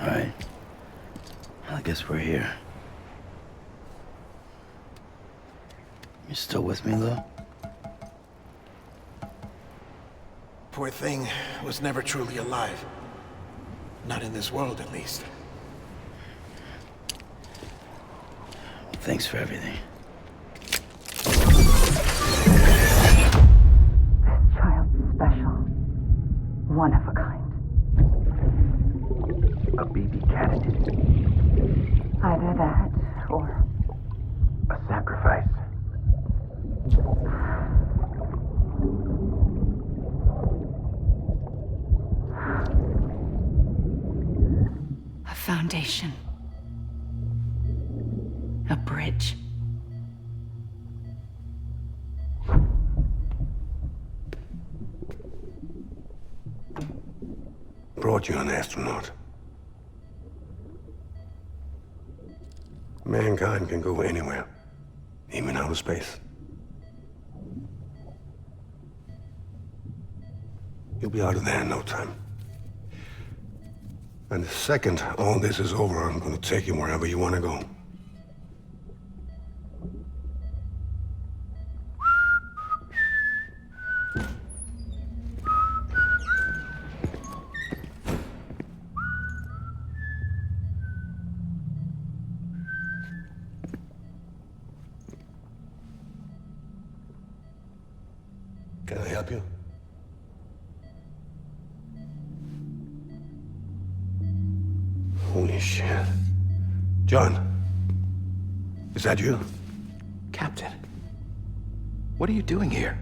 All right. I guess we're here. You still with me, Lou? Poor thing was never truly alive. Not in this world, at least. Thanks for everything. Child's special. One of a kind. A BB candidate. Either that, or... A sacrifice. a foundation. A bridge. Brought you an astronaut. Mankind can go anywhere, even outer space. You'll be out of there in no time. And the second all this is over, I'm gonna take you wherever you wanna go. Can I help you? Holy shit. John, is that you? Captain, what are you doing here?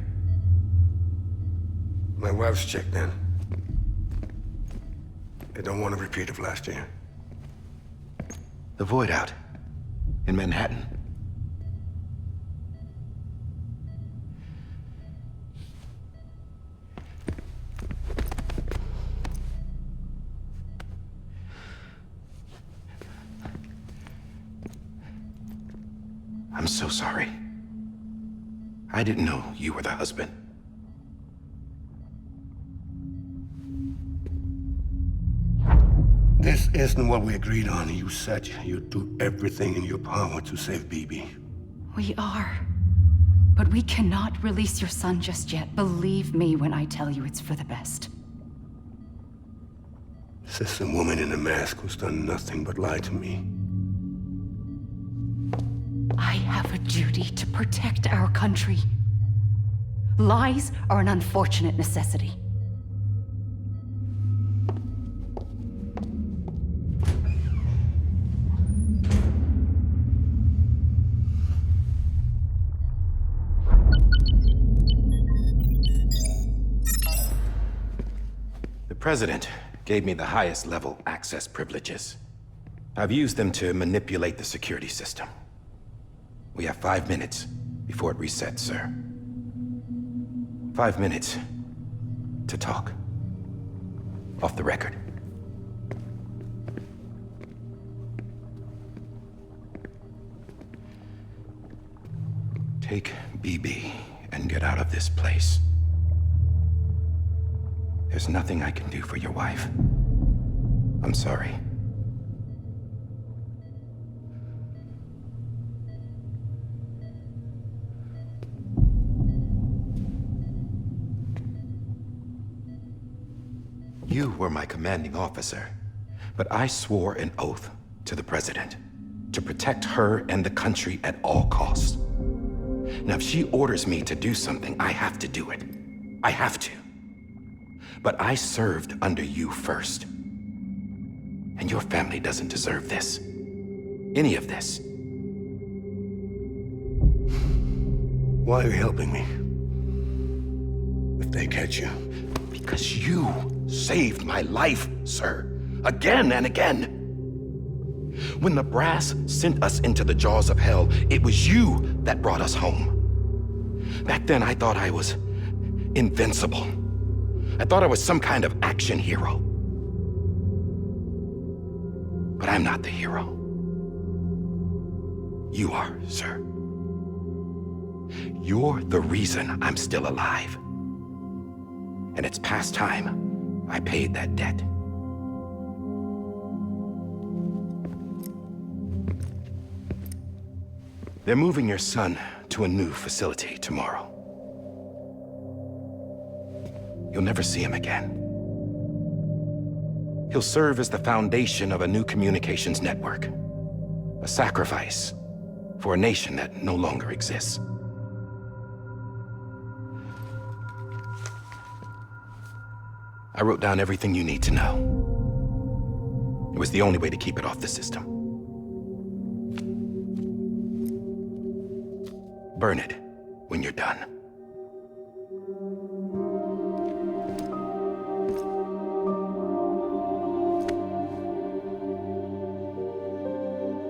My wife's checked in. They don't want a repeat of last year. The Void out in Manhattan. I'm so sorry. I didn't know you were the husband. This isn't what we agreed on. You said you'd do everything in your power to save BB. We are. But we cannot release your son just yet. Believe me when I tell you it's for the best. This is a woman in a mask who's done nothing but lie to me. I have a duty to protect our country. Lies are an unfortunate necessity. The President gave me the highest level access privileges. I've used them to manipulate the security system. We have 5 minutes before it resets, sir. 5 minutes to talk. Off the record. Take BB and get out of this place. There's nothing I can do for your wife. I'm sorry. You were my commanding officer, but I swore an oath to the President to protect her and the country at all costs. Now, if she orders me to do something, I have to do it. I have to. But I served under you first. And your family doesn't deserve this. Any of this. Why are you helping me? If they catch you. Because you saved my life, sir. Again and again. When the brass sent us into the jaws of hell, it was you that brought us home. Back then, I thought I was invincible. I thought I was some kind of action hero. But I'm not the hero. You are, sir. You're the reason I'm still alive. And it's past time I paid that debt. They're moving your son to a new facility tomorrow. You'll never see him again. He'll serve as the foundation of a new communications network. A sacrifice for a nation that no longer exists. I wrote down everything you need to know. It was the only way to keep it off the system. Burn it when you're done.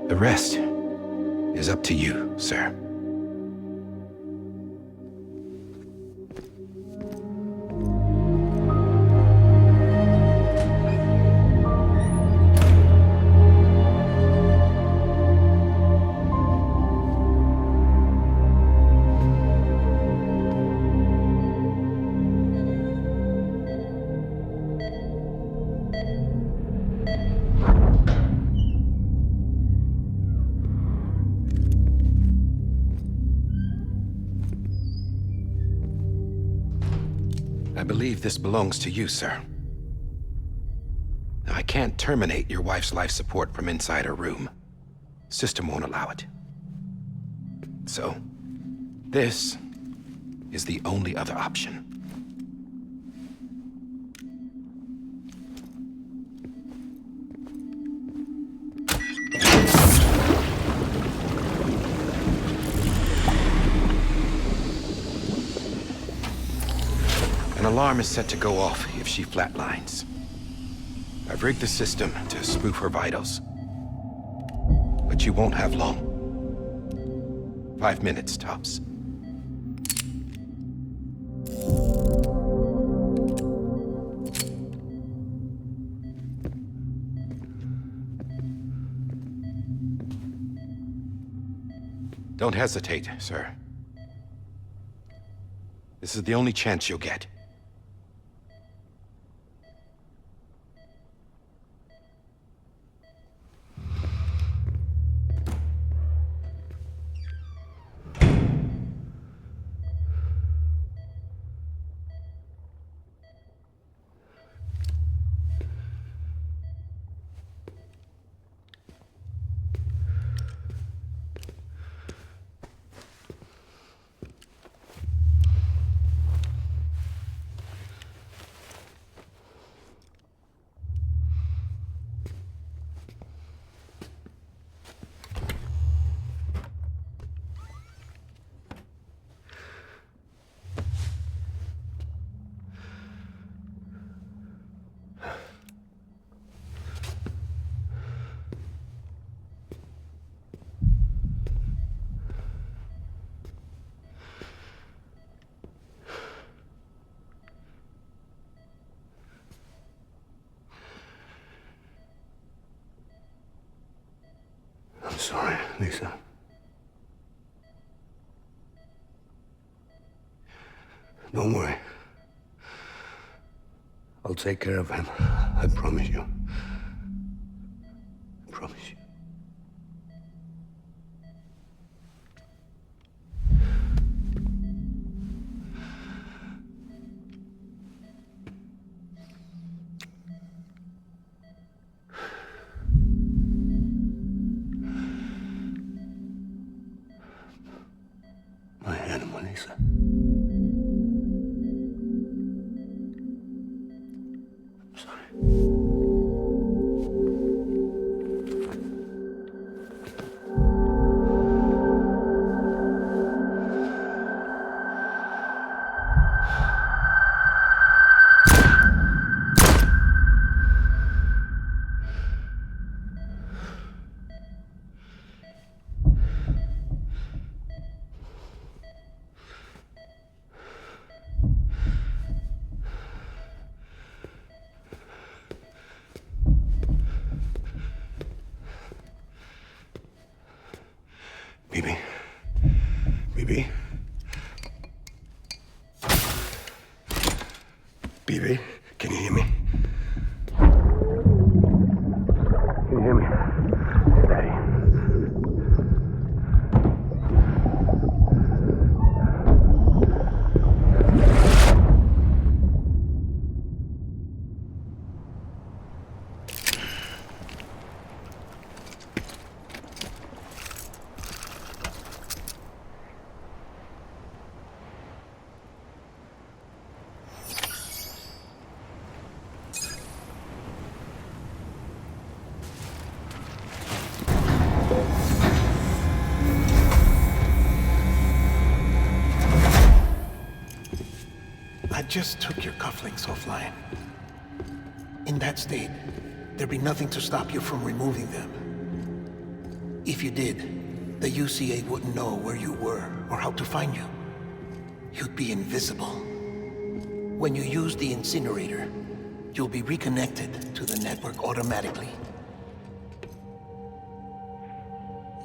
The rest is up to you, sir. I believe this belongs to you, sir. I can't terminate your wife's life support from inside her room. System won't allow it. So, this is the only other option. An alarm is set to go off if she flatlines. I've rigged the system to spoof her vitals. But you won't have long. 5 minutes, tops. Don't hesitate, sir. This is the only chance you'll get. I'm sorry, Lisa. Don't worry. I'll take care of him. I promise you. I promise you. My animal, Lisa. I'm sorry. Bibi. Bibi. Bibi, can you hear me? Can you hear me? Daddy. I just took your cufflinks offline. In that state, there'd be nothing to stop you from removing them. If you did, the UCA wouldn't know where you were or how to find you. You'd be invisible. When you use the incinerator, you'll be reconnected to the network automatically.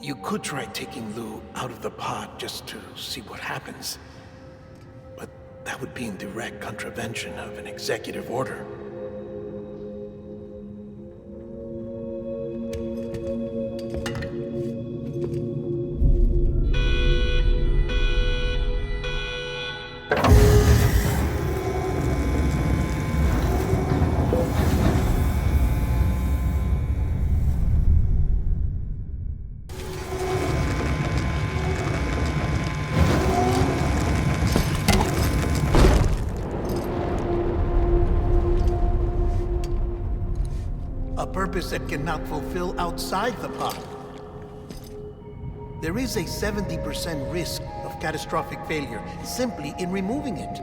You could try taking Lou out of the pod just to see what happens. But that would be in direct contravention of an executive order. A purpose that cannot fulfill outside the pod. There is a 70% risk of catastrophic failure simply in removing it.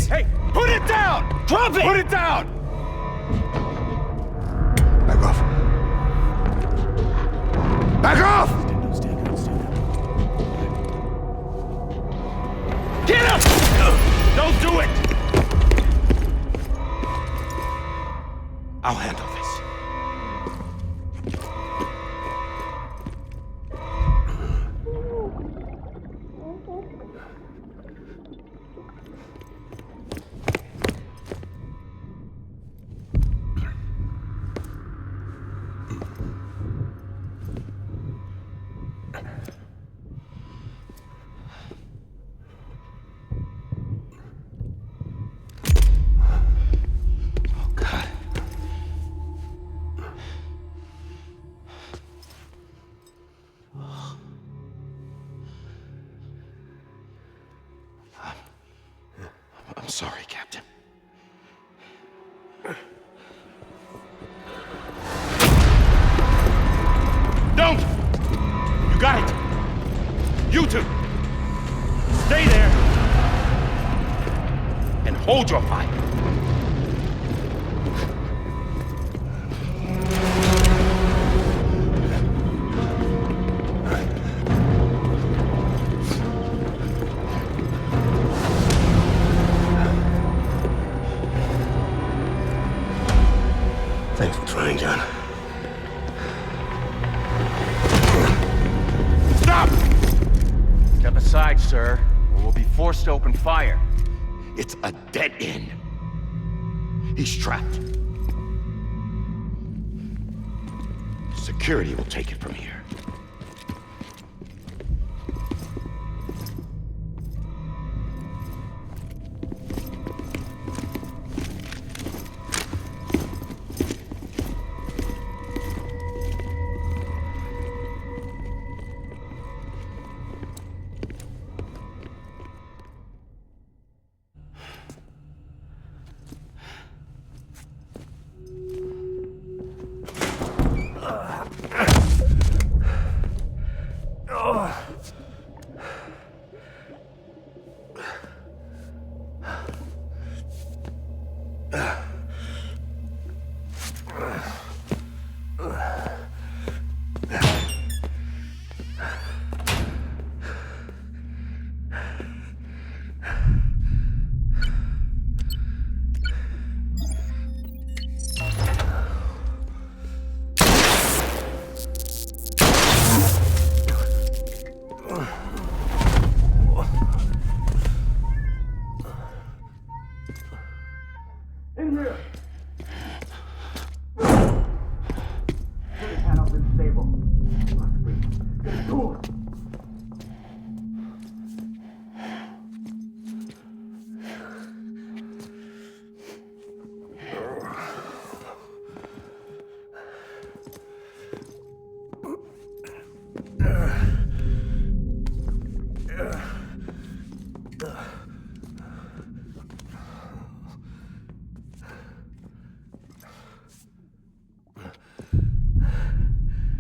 Hey, put it down! Drop it! Put it down! Back off. Back off! Get up! Don't do it! I'll handle this. I'm sorry, Captain. Don't! You got it! You two! Stay there! And hold your fire! inside, sir, or we'll be forced to open fire. It's a dead end. He's trapped. Security will take it from here.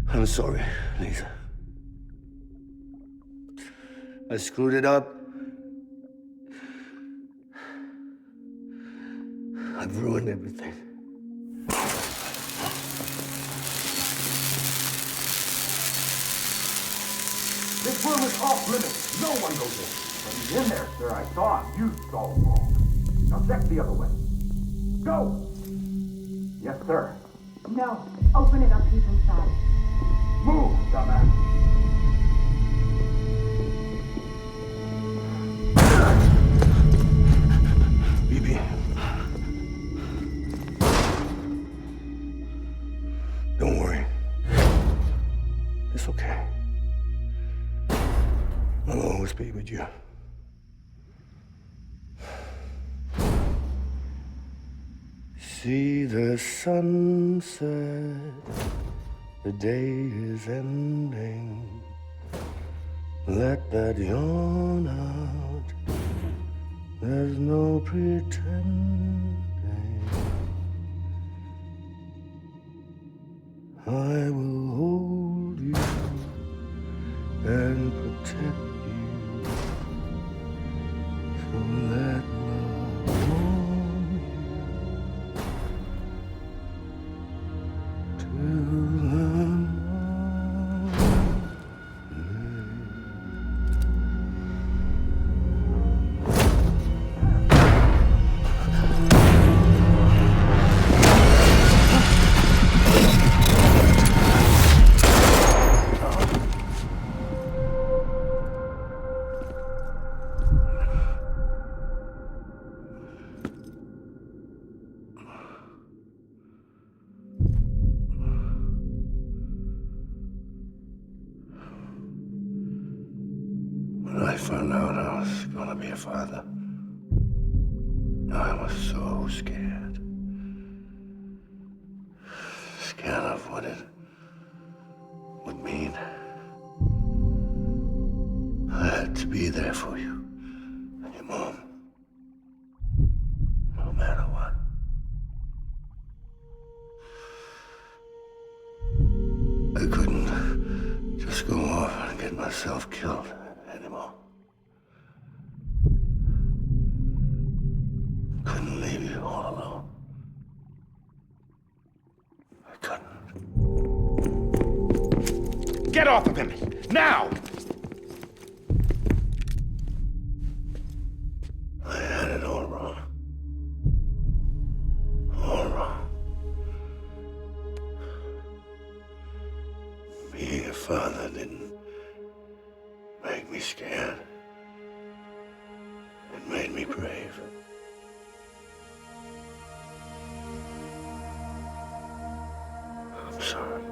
I'm sorry, Lisa. I screwed it up. I've ruined everything. This room is off limits. No one goes in. But he's in there, sir. I saw him. You saw him wrong. Now check the other way. Go! Yes, sir. No. Open it up. He's inside. Move, dumbass. Bibi. Don't worry. It's okay. I'll always be with you. See the sunset. The day is ending. Let that yawn out. There's no pretending. I will hold you and protect you. So let love warm you till the When I found out I was gonna be a father, I was so scared. Scared of what it would mean. I had to be there for you and your mom, no matter what. I couldn't just go off and get myself killed anymore. Couldn't leave you all alone. I couldn't. Get off of him! Now! I had it all wrong. All wrong. Being a father didn't make me scared. It made me brave. I'm sorry.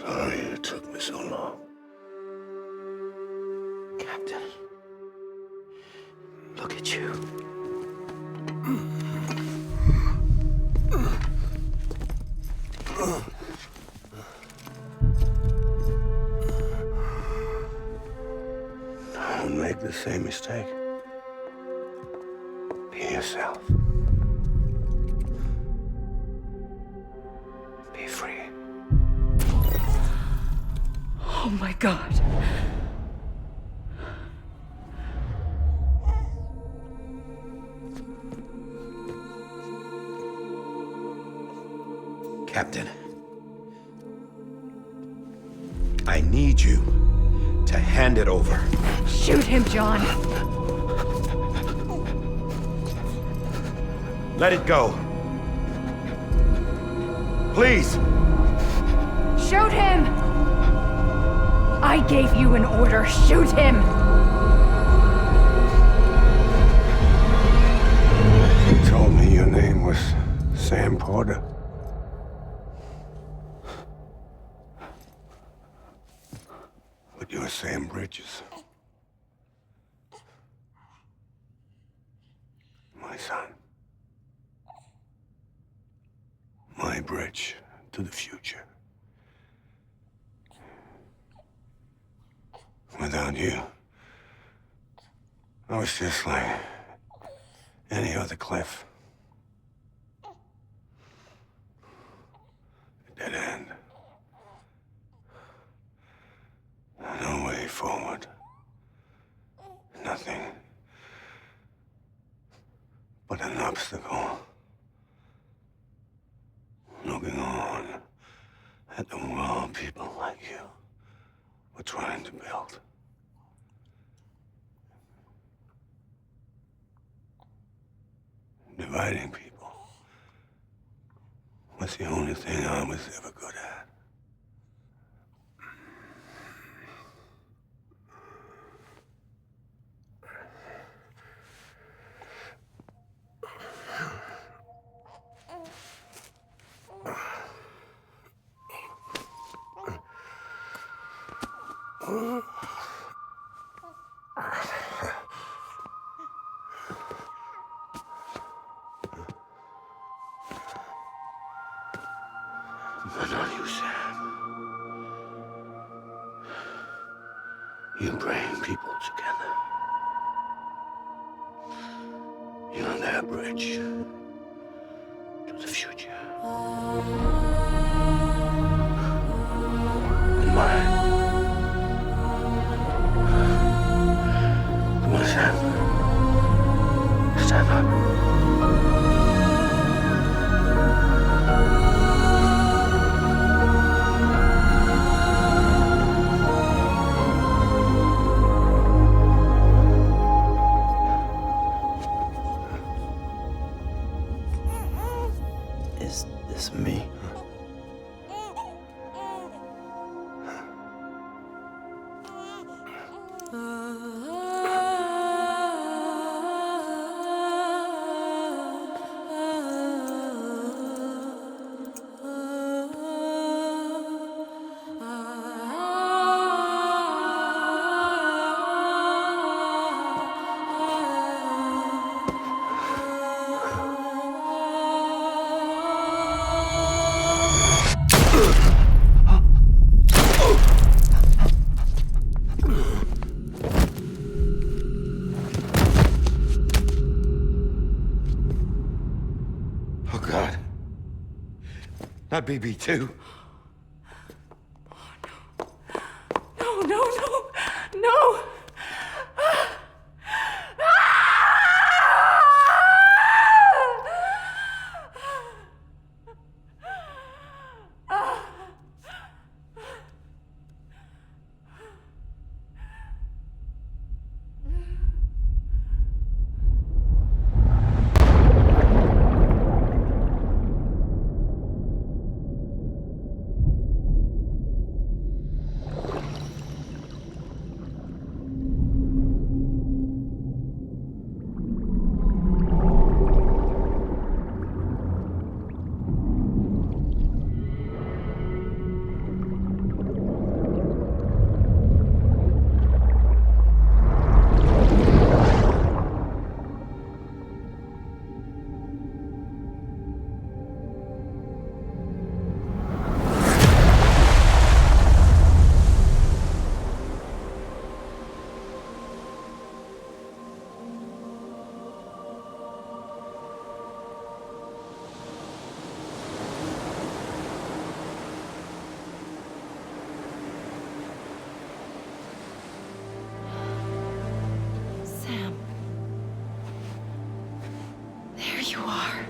Sorry it took me so long. Captain, look at you. Don't make the same mistake. Be yourself. Be free. Oh my God. Captain, I need you to hand it over. Shoot him, John. Let it go. Please. Shoot him! I gave you an order. Shoot him! You told me your name was Sam Porter. But you're Sam Bridges. My son. My bridge to the future. Without you, I was just like any other Cliff. A dead end. No way forward. Nothing but an obstacle. Looking on at the world people like you were trying to build. Dividing people was the only thing I was ever good at. But not you, Sam. You bring people together. You're their bridge to the future. And mine. Come on, Sam. Stand up. Is this me? Oh, God. Not BB2. No, no, no, no! are.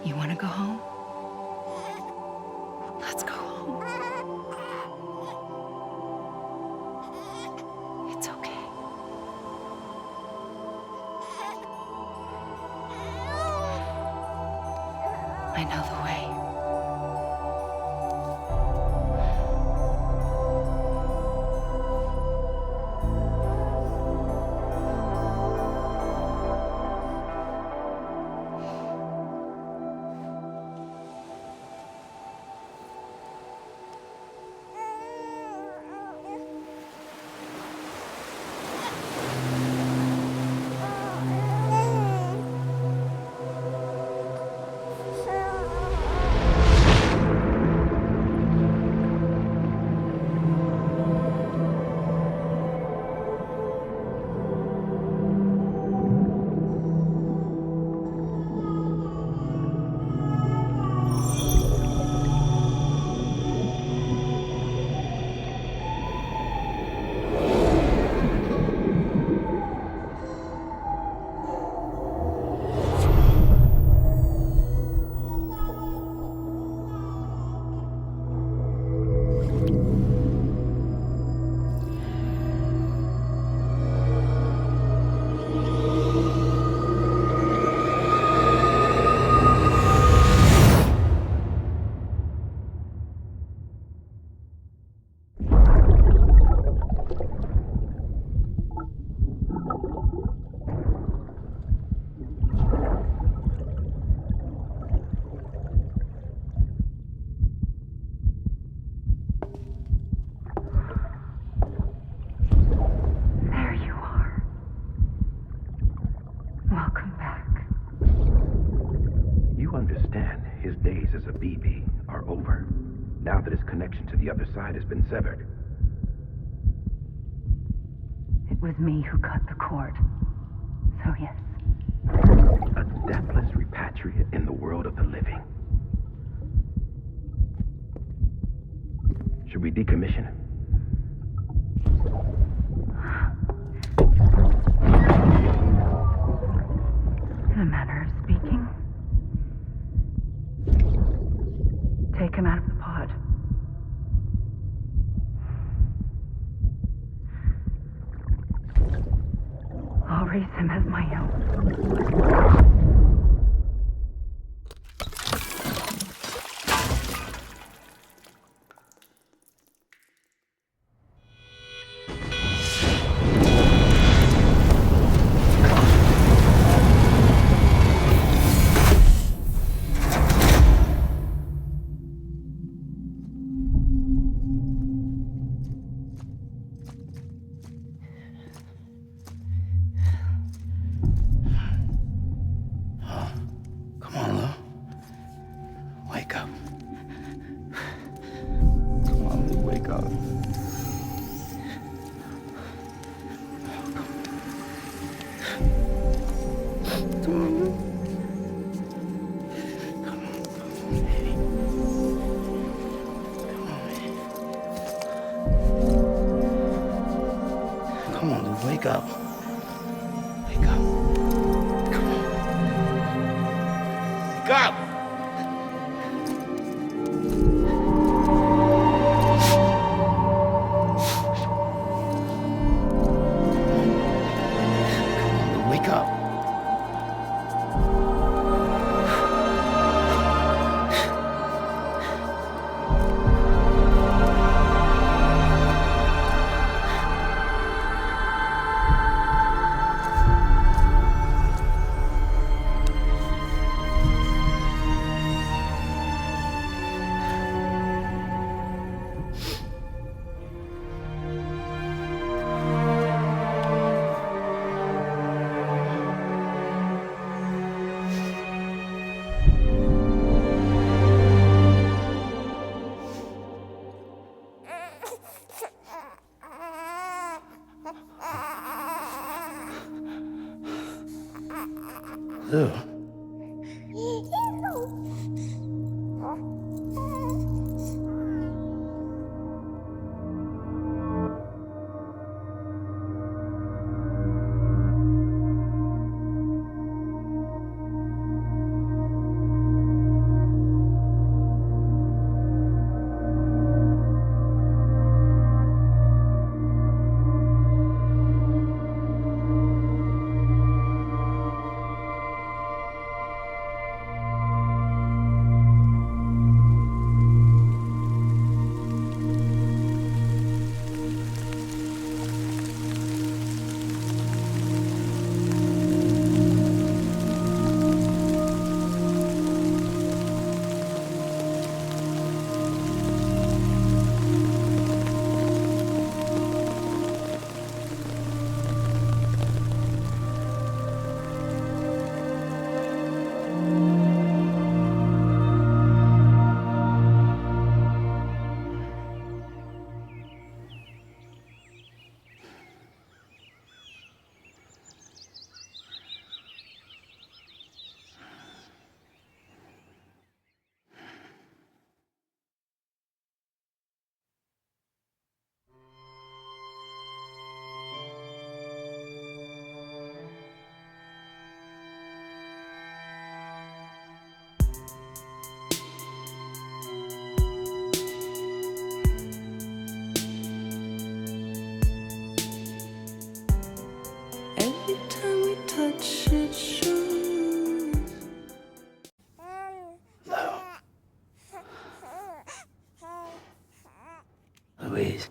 You want to go home? Let's go home. It's okay. I know the way. Now that his connection to the other side has been severed. It was me who cut the cord. So yes. A deathless repatriate in the world of the living. Should we decommission him? In a manner of speaking. Take him out of the pod. I'll raise him as my own. Wake up. Wake up. Come on. Wake up! Lou. Every time we touch it shows. Louise.